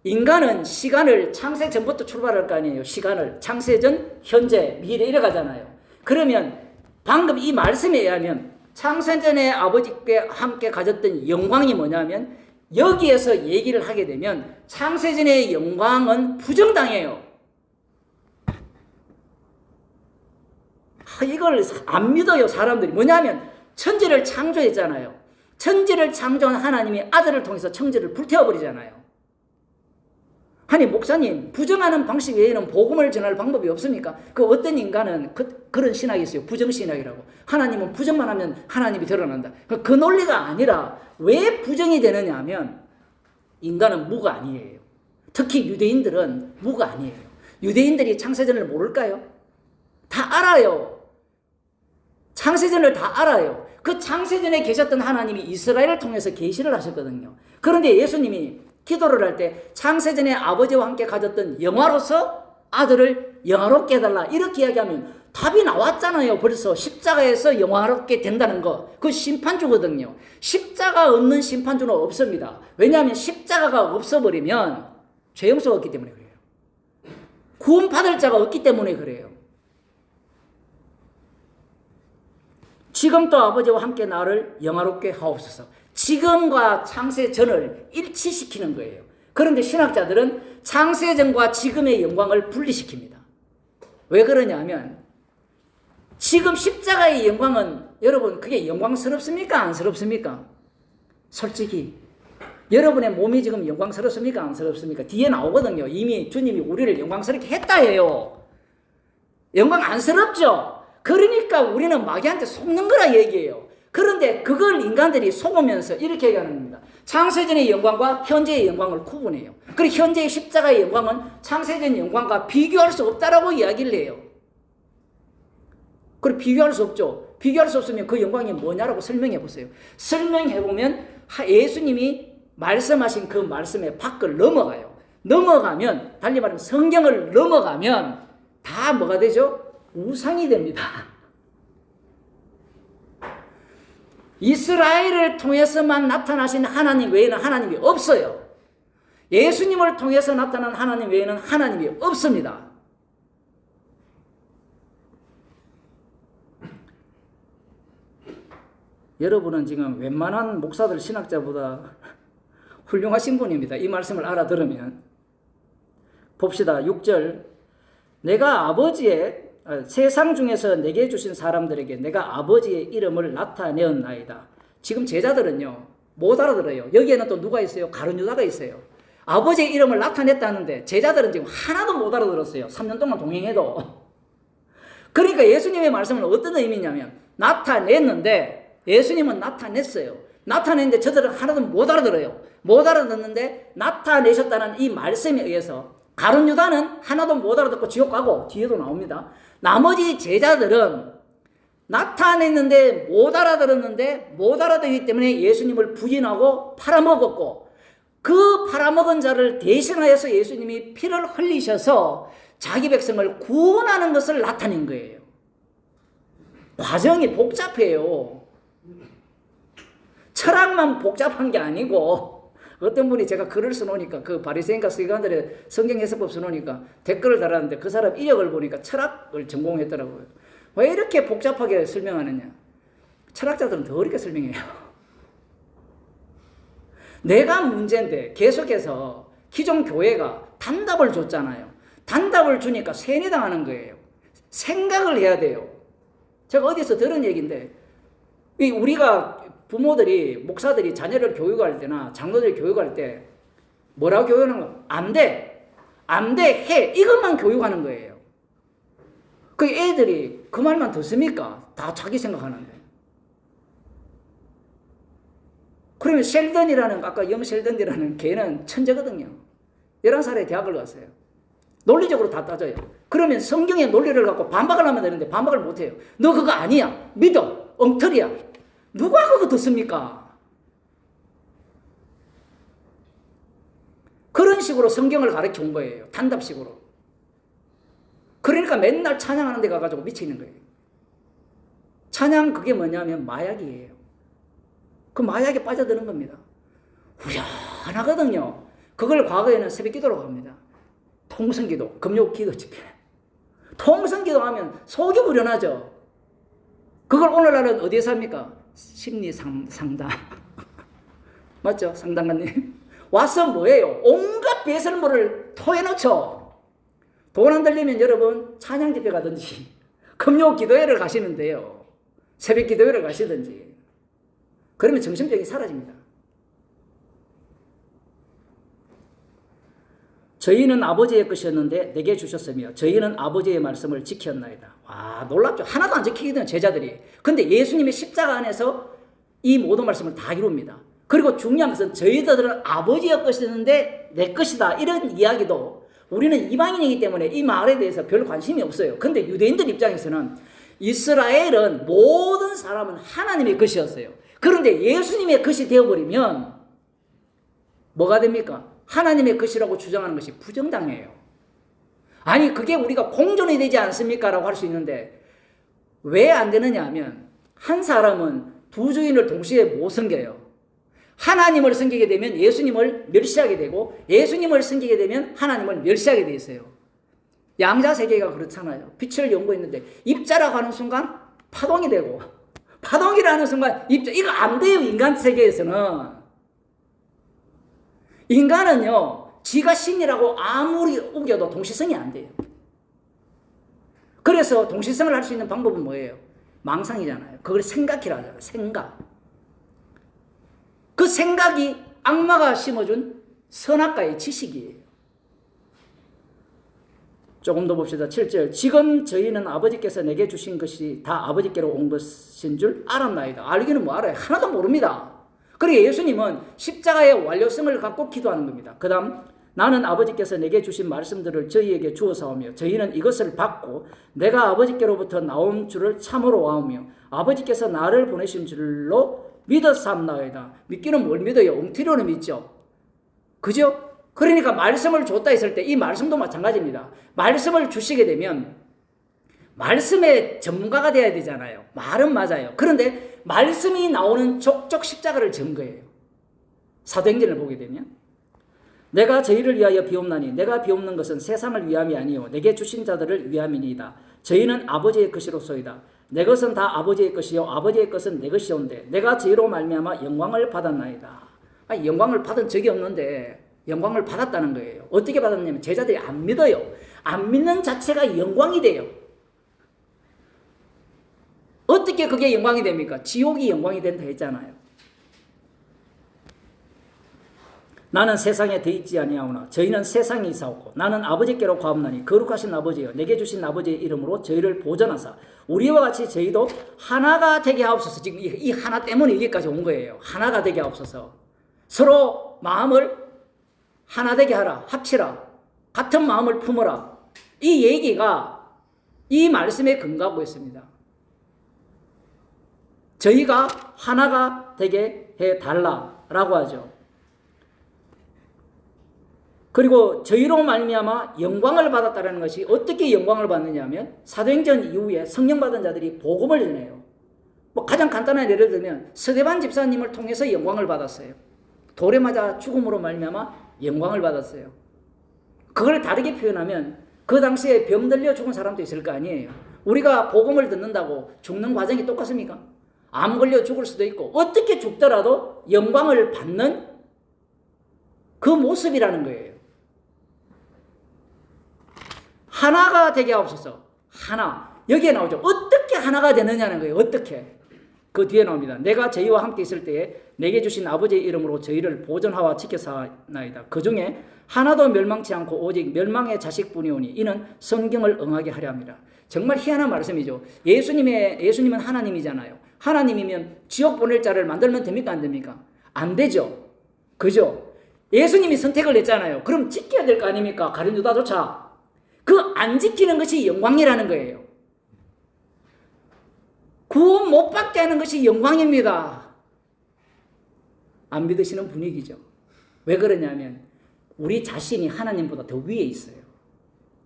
인간은 시간을 창세전부터 출발할 거 아니에요. 시간을 창세전, 현재, 미래 이래 가잖아요. 그러면 방금 이 말씀에 의하면 창세전에 아버지와 함께 가졌던 영광이 뭐냐면 여기에서 얘기를 하게 되면 창세전의 영광은 부정당해요. 이걸 안 믿어요, 사람들이. 뭐냐면 천지를 창조했잖아요. 천지를 창조한 하나님이 아들을 통해서 천지를 불태워버리잖아요. 아니 목사님, 부정하는 방식 외에는 복음을 전할 방법이 없습니까? 그 어떤 인간은 그런 신학이 있어요. 부정신학이라고. 하나님은 부정만 하면 하나님이 드러난다. 그 논리가 아니라 왜 부정이 되느냐 하면 인간은 무가 아니에요. 특히 유대인들은 무가 아니에요. 유대인들이 창세전을 모를까요? 다 알아요. 창세전을 다 알아요. 그 창세전에 계셨던 하나님이 이스라엘을 통해서 계시를 하셨거든요. 그런데 예수님이 기도를 할 때 창세전에 아버지와 함께 가졌던 영화로서 아들을 영화롭게 해달라 이렇게 이야기하면 답이 나왔잖아요. 벌써 십자가에서 영화롭게 된다는 거. 그 심판주거든요. 십자가 없는 심판주는 없습니다. 왜냐하면 십자가가 없어버리면 죄 용서가 없기 때문에 그래요. 구원받을 자가 없기 때문에 그래요. 지금도 아버지와 함께 나를 영화롭게 하옵소서. 지금과 창세전을 일치시키는 거예요. 그런데 신학자들은 창세전과 지금의 영광을 분리시킵니다. 왜 그러냐면 지금 십자가의 영광은 여러분 그게 영광스럽습니까? 안스럽습니까? 솔직히 여러분의 몸이 지금 영광스럽습니까? 안스럽습니까? 뒤에 나오거든요. 이미 주님이 우리를 영광스럽게 했다 해요. 영광 안스럽죠? 그러니까 우리는 마귀한테 속는 거라 얘기해요. 그런데 그걸 인간들이 속으면서 이렇게 얘기하는 겁니다. 창세전의 영광과 현재의 영광을 구분해요. 그리고 현재의 십자가의 영광은 창세전 영광과 비교할 수 없다라고 이야기를 해요. 그리고 비교할 수 없죠. 비교할 수 없으면 그 영광이 뭐냐라고 설명해 보세요. 설명해 보면 예수님이 말씀하신 그 말씀의 밖을 넘어가요. 넘어가면 달리 말하면 성경을 넘어가면 다 뭐가 되죠? 우상이 됩니다. 이스라엘을 통해서만 나타나신 하나님 외에는 하나님이 없어요. 예수님을 통해서 나타난 하나님 외에는 하나님이 없습니다. 여러분은 지금 웬만한 목사들 신학자보다 훌륭하신 분입니다. 이 말씀을 알아들으면. 봅시다. 6절. 내가 세상 중에서 내게 주신 사람들에게 내가 아버지의 이름을 나타내었나이다. 지금 제자들은요 못 알아들어요. 여기에는 또 누가 있어요? 가룟 유다가 있어요. 아버지의 이름을 나타냈다는데 제자들은 지금 하나도 못 알아들었어요. 3년 동안 동행해도. 그러니까 예수님의 말씀은 어떤 의미냐면 나타냈는데 예수님은 나타냈어요. 나타냈는데 저들은 하나도 못 알아들어요. 못 알아듣는데 나타내셨다는 이 말씀에 의해서 가룟 유다는 하나도 못 알아듣고 지옥 가고 뒤에도 나옵니다. 나머지 제자들은 나타냈는데 못 알아들었는데 못 알아듣기 때문에 예수님을 부인하고 팔아먹었고 그 팔아먹은 자를 대신하여서 예수님이 피를 흘리셔서 자기 백성을 구원하는 것을 나타낸 거예요. 과정이 복잡해요. 철학만 복잡한 게 아니고 어떤 분이 제가 글을 써놓으니까 그 바리새인과 서기관들의 성경 해석법 써놓으니까 댓글을 달았는데 그 사람 이력을 보니까 철학을 전공했더라고요. 왜 이렇게 복잡하게 설명하느냐? 철학자들은 더 어렵게 설명해요. 내가 문제인데 계속해서 기존 교회가 단답을 줬잖아요. 단답을 주니까 세뇌당하는 거예요. 생각을 해야 돼요. 제가 어디서 들은 얘기인데 우리가 부모들이 목사들이 자녀를 교육할 때나 장로들이 교육할 때 뭐라고 교육하는 거? 안 돼. 안 돼. 해. 이것만 교육하는 거예요. 그 애들이 그 말만 듣습니까? 다 자기 생각하는데. 그러면 셸던이라는 아까 영 셸던이라는 걔는 천재거든요. 11살에 대학을 갔어요. 논리적으로 다 따져요. 그러면 성경의 논리를 갖고 반박을 하면 되는데 반박을 못해요. 너 그거 아니야. 믿어. 엉터리야. 누가 그거 듣습니까? 그런 식으로 성경을 가르쳐 온 거예요. 단답식으로. 그러니까 맨날 찬양하는 데 가가지고 미치는 거예요. 찬양 그게 뭐냐면 마약이에요. 그 마약에 빠져드는 겁니다. 후련하거든요. 그걸 과거에는 새벽 기도라고 합니다. 통성기도, 금요기도 집회. 통성기도 하면 속이 후련하죠. 그걸 오늘날은 어디에서 합니까? 심리 상담. 맞죠? 상담가님. 와서 뭐예요? 온갖 배설물을 토해놓죠. 돈 안 들리면 여러분 찬양 집회 가든지 금요 기도회를 가시는데요. 새벽 기도회를 가시든지 그러면 정신병이 사라집니다. 저희는 아버지의 것이었는데 내게 주셨으며 저희는 아버지의 말씀을 지켰나이다. 와, 놀랍죠? 하나도 안 지키거든요, 제자들이. 근데 예수님의 십자가 안에서 이 모든 말씀을 다 이룹니다. 그리고 중요한 것은 저희들은 아버지의 것이었는데 내 것이다. 이런 이야기도 우리는 이방인이기 때문에 이 말에 대해서 별 관심이 없어요. 근데 유대인들 입장에서는 이스라엘은 모든 사람은 하나님의 것이었어요. 그런데 예수님의 것이 되어버리면 뭐가 됩니까? 하나님의 것이라고 주장하는 것이 부정당해요. 아니 그게 우리가 공존이 되지 않습니까? 라고 할 수 있는데 왜 안 되느냐 하면 한 사람은 두 주인을 동시에 못 섬겨요. 하나님을 섬기게 되면 예수님을 멸시하게 되고 예수님을 섬기게 되면 하나님을 멸시하게 돼 있어요. 양자 세계가 그렇잖아요. 빛을 연구했는데 입자라고 하는 순간 파동이 되고 파동이라는 순간 입자. 이거 안 돼요. 인간 세계에서는. 인간은요 지가 신이라고 아무리 우겨도 동시성이 안 돼요. 그래서 동시성을 할 수 있는 방법은 뭐예요? 망상이잖아요. 그걸 생각이라 하잖아요. 생각. 그 생각이 악마가 심어준 선악과의 지식이에요. 조금 더 봅시다. 7절. 지금 저희는 아버지께서 내게 주신 것이 다 아버지께로 온 것인 줄 알았나이다. 알기는 뭐 알아요? 하나도 모릅니다. 그리고 예수님은 십자가의 완료성을 갖고 기도하는 겁니다. 그 다음 나는 아버지께서 내게 주신 말씀들을 저희에게 주어사오며 저희는 이것을 받고 내가 아버지께로부터 나온 줄을 참으로 아오며 아버지께서 나를 보내신 줄로 믿었사옵나이다. 믿기는 뭘 믿어요? 엉터리로는 믿죠. 그죠? 그러니까 말씀을 줬다 했을 때 이 말씀도 마찬가지입니다. 말씀을 주시게 되면 말씀의 전문가가 돼야 되잖아요. 말은 맞아요. 그런데 말씀이 나오는 족족 십자가를 전 거예요. 사도행전을 보게 되면 내가 저희를 위하여 비옵나니 내가 비옵는 것은 세상을 위함이 아니요 내게 주신 자들을 위함이니이다. 저희는 아버지의 것이로소이다. 내 것은 다 아버지의 것이요 아버지의 것은 내 것이온데 내가 저희로 말미암아 영광을 받았나이다. 아니, 영광을 받은 적이 없는데 영광을 받았다는 거예요. 어떻게 받았냐면 제자들이 안 믿어요. 안 믿는 자체가 영광이 돼요. 어떻게 그게 영광이 됩니까? 지옥이 영광이 된다 했잖아요. 나는 세상에 더 있지 아니하오나 저희는 세상에 있사오고 나는 아버지께로 가옵나니 거룩하신 아버지여 내게 주신 아버지의 이름으로 저희를 보전하사 우리와 같이 저희도 하나가 되게 하옵소서. 지금 이 하나 때문에 여기까지 온 거예요. 하나가 되게 하옵소서. 서로 마음을 하나 되게 하라. 합치라. 같은 마음을 품어라. 이 얘기가 이 말씀에 근거하고 있습니다. 저희가 하나가 되게 해달라라고 하죠. 그리고 저희로 말미암아 영광을 받았다는 것이 어떻게 영광을 받느냐 하면 사도행전 이후에 성령 받은 자들이 복음을 전해요. 뭐 가장 간단한 예를 들면 스데반 집사님을 통해서 영광을 받았어요. 돌에 맞아 죽음으로 말미암아 영광을 받았어요. 그걸 다르게 표현하면 그 당시에 병 들려 죽은 사람도 있을 거 아니에요. 우리가 복음을 듣는다고 죽는 과정이 똑같습니까? 암 걸려 죽을 수도 있고 어떻게 죽더라도 영광을 받는 그 모습이라는 거예요. 하나가 되게 하옵소서. 하나. 여기에 나오죠. 어떻게 하나가 되느냐는 거예요. 어떻게. 그 뒤에 나옵니다. 내가 저희와 함께 있을 때에 내게 주신 아버지의 이름으로 저희를 보존하와 지켜사나이다. 그 중에 하나도 멸망치 않고 오직 멸망의 자식뿐이오니 이는 성경을 응하게 하려 합니다. 정말 희한한 말씀이죠. 예수님은 하나님이잖아요. 하나님이면 지옥 보낼 자를 만들면 됩니까? 안 됩니까? 안 되죠. 그죠? 예수님이 선택을 했잖아요. 그럼 지켜야 될 거 아닙니까? 가룟 유다조차. 그 안 지키는 것이 영광이라는 거예요. 구원 못 받게 하는 것이 영광입니다. 안 믿으시는 분위기죠. 왜 그러냐면 우리 자신이 하나님보다 더 위에 있어요.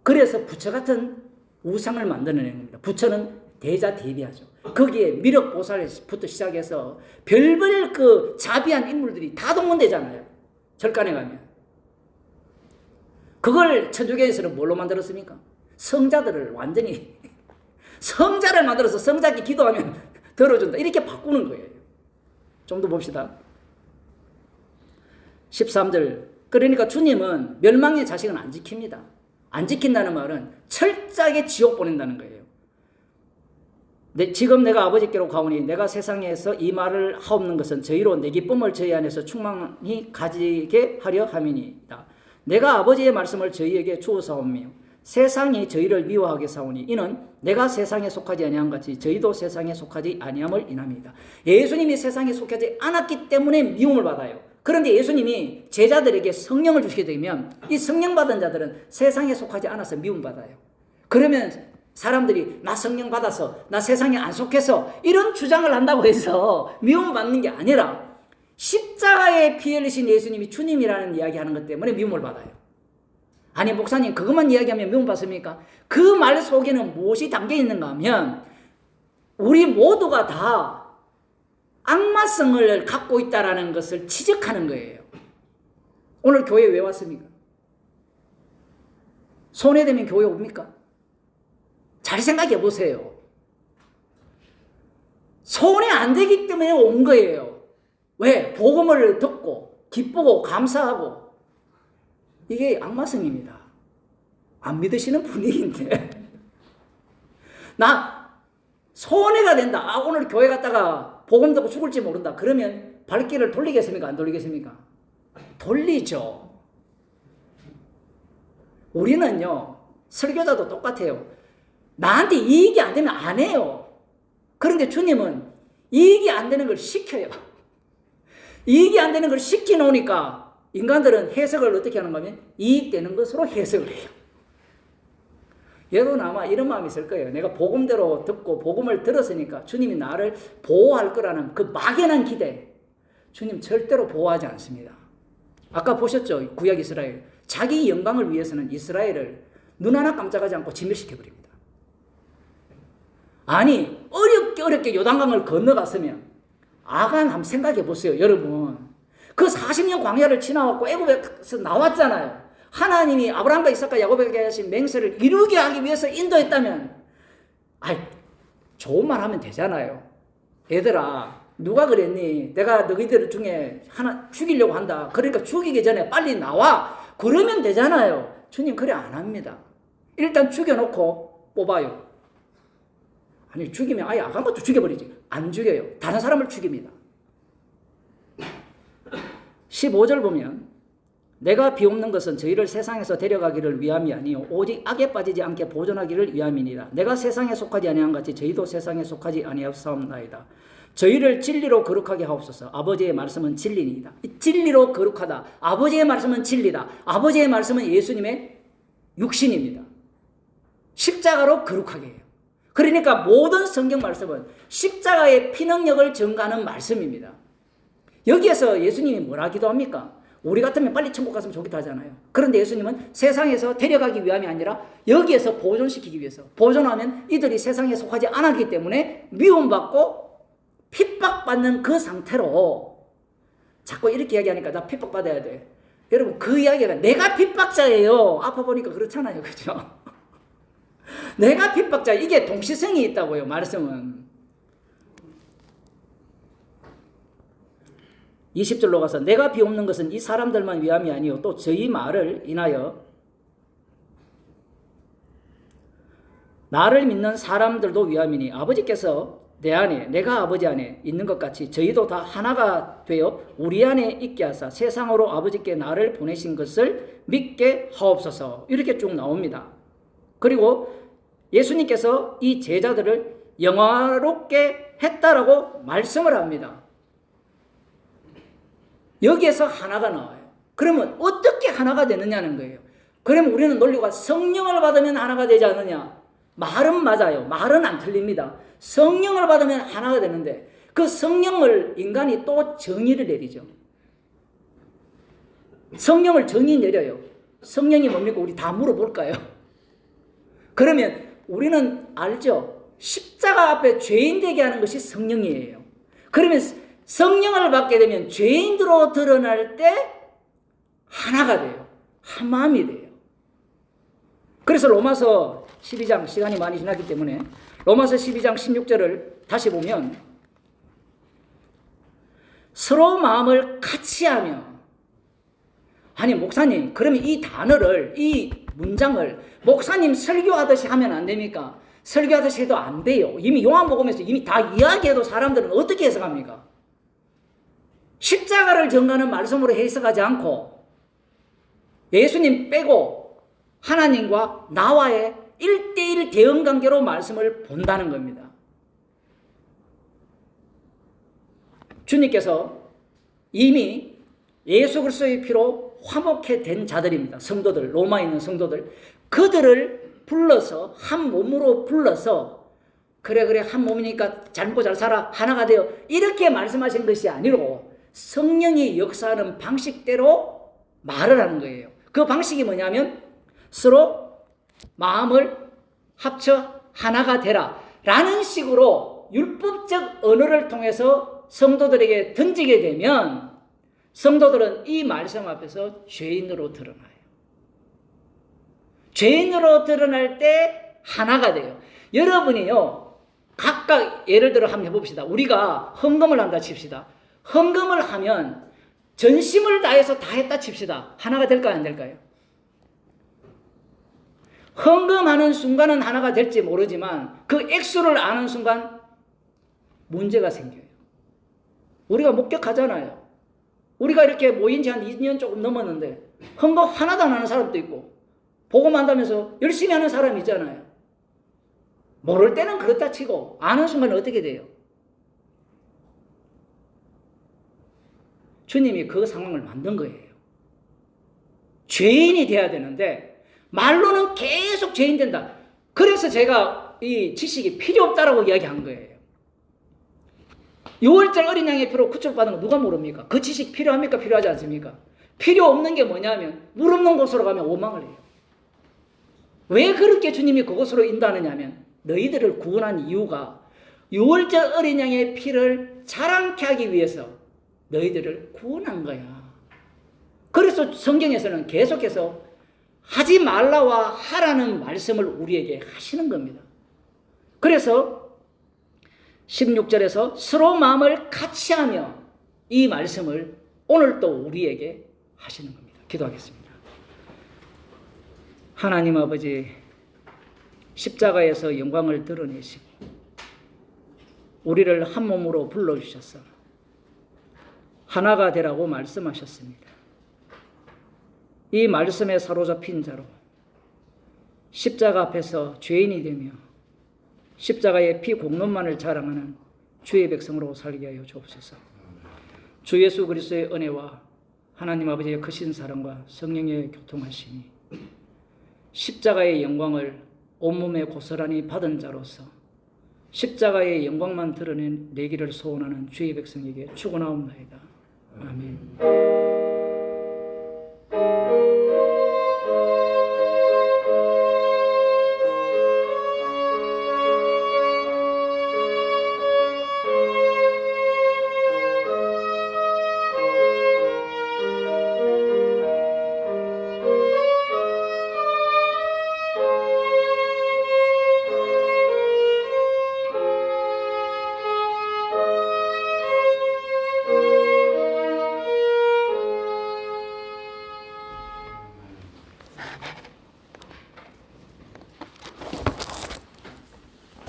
그래서 부처 같은 우상을 만들어내는 겁니다. 부처는 대자 대비하죠. 거기에 미륵보살부터 시작해서 별별 그 자비한 인물들이 다 동원되잖아요. 절간에 가면. 그걸 천주교에서는 뭘로 만들었습니까? 성자들을 완전히 성자를 만들어서 성자께 기도하면 들어준다. 이렇게 바꾸는 거예요. 좀 더 봅시다. 13절. 그러니까 주님은 멸망의 자식은 안 지킵니다. 안 지킨다는 말은 철저하게 지옥 보낸다는 거예요. 지금 내가 아버지께로 가오니 내가 세상에서 이 말을 하옵는 것은 저희로 내 기쁨을 저희 안에서 충만히 가지게 하려 함이니이다. 내가 아버지의 말씀을 저희에게 주어사오며 세상이 저희를 미워하게 사오니 이는 내가 세상에 속하지 아니한 같이 저희도 세상에 속하지 아니함을 인함이다. 예수님이 세상에 속하지 않았기 때문에 미움을 받아요. 그런데 예수님이 제자들에게 성령을 주시게 되면 이 성령 받은 자들은 세상에 속하지 않아서 미움받아요. 그러면 사람들이 나 성령 받아서 나 세상에 안 속해서 이런 주장을 한다고 해서 미움받는 게 아니라 십자가에 피 흘리신 예수님이 주님이라는 이야기하는 것 때문에 미움을 받아요. 아니 목사님 그것만 이야기하면 미움받습니까? 그 말 속에는 무엇이 담겨 있는가 하면 우리 모두가 다 악마성을 갖고 있다는 것을 지적하는 거예요. 오늘 교회 왜 왔습니까? 손해되면 교회 옵니까? 잘 생각해 보세요. 손해 안 되기 때문에 온 거예요. 왜? 복음을 듣고 기쁘고 감사하고. 이게 악마성입니다. 안 믿으시는 분위기인데 나 손해가 된다. 오늘 교회 갔다가 복음 듣고 죽을지 모른다. 그러면 발길을 돌리겠습니까? 안 돌리겠습니까? 돌리죠. 우리는요, 설교자도 똑같아요. 나한테 이익이 안 되면 안 해요. 그런데 주님은 이익이 안 되는 걸 시켜요. 이익이 안 되는 걸 시켜놓으니까 인간들은 해석을 어떻게 하는가 하면 이익되는 것으로 해석을 해요. 여러분 아마 이런 마음이 있을 거예요. 내가 복음대로 듣고 복음을 들었으니까 주님이 나를 보호할 거라는 그 막연한 기대. 주님 절대로 보호하지 않습니다. 아까 보셨죠? 구약 이스라엘. 자기 영광을 위해서는 이스라엘을 눈 하나 깜짝하지 않고 진멸시켜버립니다. 아니 어렵게 요단강을 건너갔으면 아간 한번 생각해 보세요. 여러분 그 40년 광야를 지나왔고 애굽에서 나왔잖아요. 하나님이 아브라함과 이삭과 야곱에게 하신 맹세를 이루게 하기 위해서 인도했다면 좋은 말 하면 되잖아요. 얘들아 누가 그랬니? 내가 너희들 중에 하나 죽이려고 한다. 그러니까 죽이기 전에 빨리 나와. 그러면 되잖아요. 주님 그래 안 합니다. 일단 죽여놓고 뽑아요. 아니 죽이면 아예 악한 것도 죽여버리지. 안 죽여요. 다른 사람을 죽입니다. 15절 보면 내가 비옵는 것은 저희를 세상에서 데려가기를 위함이 아니요 오직 악에 빠지지 않게 보존하기를 위함이니라. 내가 세상에 속하지 아니한 같이 저희도 세상에 속하지 아니하옵나이다. 저희를 진리로 거룩하게 하옵소서. 아버지의 말씀은 진리니이다. 진리로 거룩하다. 아버지의 말씀은 진리다. 아버지의 말씀은 예수님의 육신입니다. 십자가로 거룩하게 해요. 그러니까 모든 성경 말씀은 십자가의 피능력을 증가하는 말씀입니다. 여기에서 예수님이 뭐라 기도합니까? 우리 같으면 빨리 천국 갔으면 좋겠다 하잖아요. 그런데 예수님은 세상에서 데려가기 위함이 아니라 여기에서 보존시키기 위해서. 보존하면 이들이 세상에 속하지 않았기 때문에 미움받고 핍박받는 그 상태로. 자꾸 이렇게 이야기하니까 나 핍박받아야 돼. 여러분 그 이야기가 내가 핍박자예요. 아파 보니까 그렇잖아요. 그죠? 내가 핍박자. 이게 동시성이 있다고요. 말씀은. 20절로 가서 내가 비옵는 것은 이 사람들만 위함이 아니요 또 저희 말을 인하여 나를 믿는 사람들도 위함이니 아버지께서 내 안에 내가 아버지 안에 있는 것 같이 저희도 다 하나가 되어 우리 안에 있게 하사 세상으로 아버지께 나를 보내신 것을 믿게 하옵소서. 이렇게 쭉 나옵니다. 그리고 예수님께서 이 제자들을 영화롭게 했다라고 말씀을 합니다. 여기에서 하나가 나와요. 그러면 어떻게 하나가 되느냐는 거예요. 그러면 우리는 논리가 성령을 받으면 하나가 되지 않느냐? 말은 맞아요. 말은 안 틀립니다. 성령을 받으면 하나가 되는데 그 성령을 인간이 또 정의를 내리죠. 성령을 정의 내려요. 성령이 뭡니까? 우리 다 물어볼까요? 그러면 우리는 알죠? 십자가 앞에 죄인 되게 하는 것이 성령이에요. 그러면 성령을 받게 되면 죄인으로 드러날 때 하나가 돼요. 한 마음이 돼요. 그래서 로마서 12장 시간이 많이 지났기 때문에 로마서 12장 16절을 다시 보면 서로 마음을 같이 하며. 아니 목사님 그러면 이 단어를 이 문장을 목사님 설교하듯이 하면 안 됩니까? 설교하듯이 해도 안 돼요. 이미 요한복음에서 이미 다 이야기해도 사람들은 어떻게 해석합니까? 십자가를 전가하는 말씀으로 해석하지 않고 예수님 빼고 하나님과 나와의 1대1 대응관계로 말씀을 본다는 겁니다. 주님께서 이미 예수 그리스도의 피로 화목해 된 자들입니다. 성도들, 로마에 있는 성도들. 그들을 불러서 한 몸으로 불러서 그래 한 몸이니까 잘 먹고 잘 살아 하나가 되어 이렇게 말씀하신 것이 아니고 성령이 역사하는 방식대로 말을 하는 거예요. 그 방식이 뭐냐면 서로 마음을 합쳐 하나가 되라 라는 식으로 율법적 언어를 통해서 성도들에게 던지게 되면 성도들은 이 말씀 앞에서 죄인으로 드러나요. 죄인으로 드러날 때 하나가 돼요. 여러분이요 각각 예를 들어 한번 해봅시다. 우리가 헌금을 한다 칩시다. 헌금을 하면 전심을 다해서 다 했다 칩시다. 하나가 될까요 안 될까요? 헌금하는 순간은 하나가 될지 모르지만 그 액수를 아는 순간 문제가 생겨요. 우리가 목격하잖아요. 우리가 이렇게 모인 지 한 2년 조금 넘었는데 헌금 하나도 안 하는 사람도 있고 복음한다면서 열심히 하는 사람이 있잖아요. 모를 때는 그렇다 치고 아는 순간 어떻게 돼요? 주님이 그 상황을 만든 거예요. 죄인이 돼야 되는데 말로는 계속 죄인 된다. 그래서 제가 이 지식이 필요 없다라고 이야기한 거예요. 6월절 어린 양의 피로 구출받은 거 누가 모릅니까? 그 지식 필요합니까? 필요하지 않습니까? 필요 없는 게 뭐냐면 물 없는 곳으로 가면 원망을 해요. 왜 그렇게 주님이 그곳으로 인도하느냐면 너희들을 구원한 이유가 6월절 어린 양의 피를 자랑케 하기 위해서 너희들을 구원한 거야. 그래서 성경에서는 계속해서 하지 말라와 하라는 말씀을 우리에게 하시는 겁니다. 그래서 16절에서 서로 마음을 같이 하며 이 말씀을 오늘 또 우리에게 하시는 겁니다. 기도하겠습니다. 하나님 아버지, 십자가에서 영광을 드러내시고 우리를 한 몸으로 불러주셔서 하나가 되라고 말씀하셨습니다. 이 말씀에 사로잡힌 자로 십자가 앞에서 죄인이 되며 십자가의 피 공로만을 자랑하는 주의 백성으로 살게 하여 주옵소서. 주 예수 그리스도의 은혜와 하나님 아버지의 크신 사랑과 성령의 교통하심이 십자가의 영광을 온몸에 고스란히 받은 자로서 십자가의 영광만 드러내기를 소원하는 주의 백성에게 축원하옵나이다. 아멘.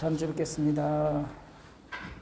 잠시 뵙겠습니다.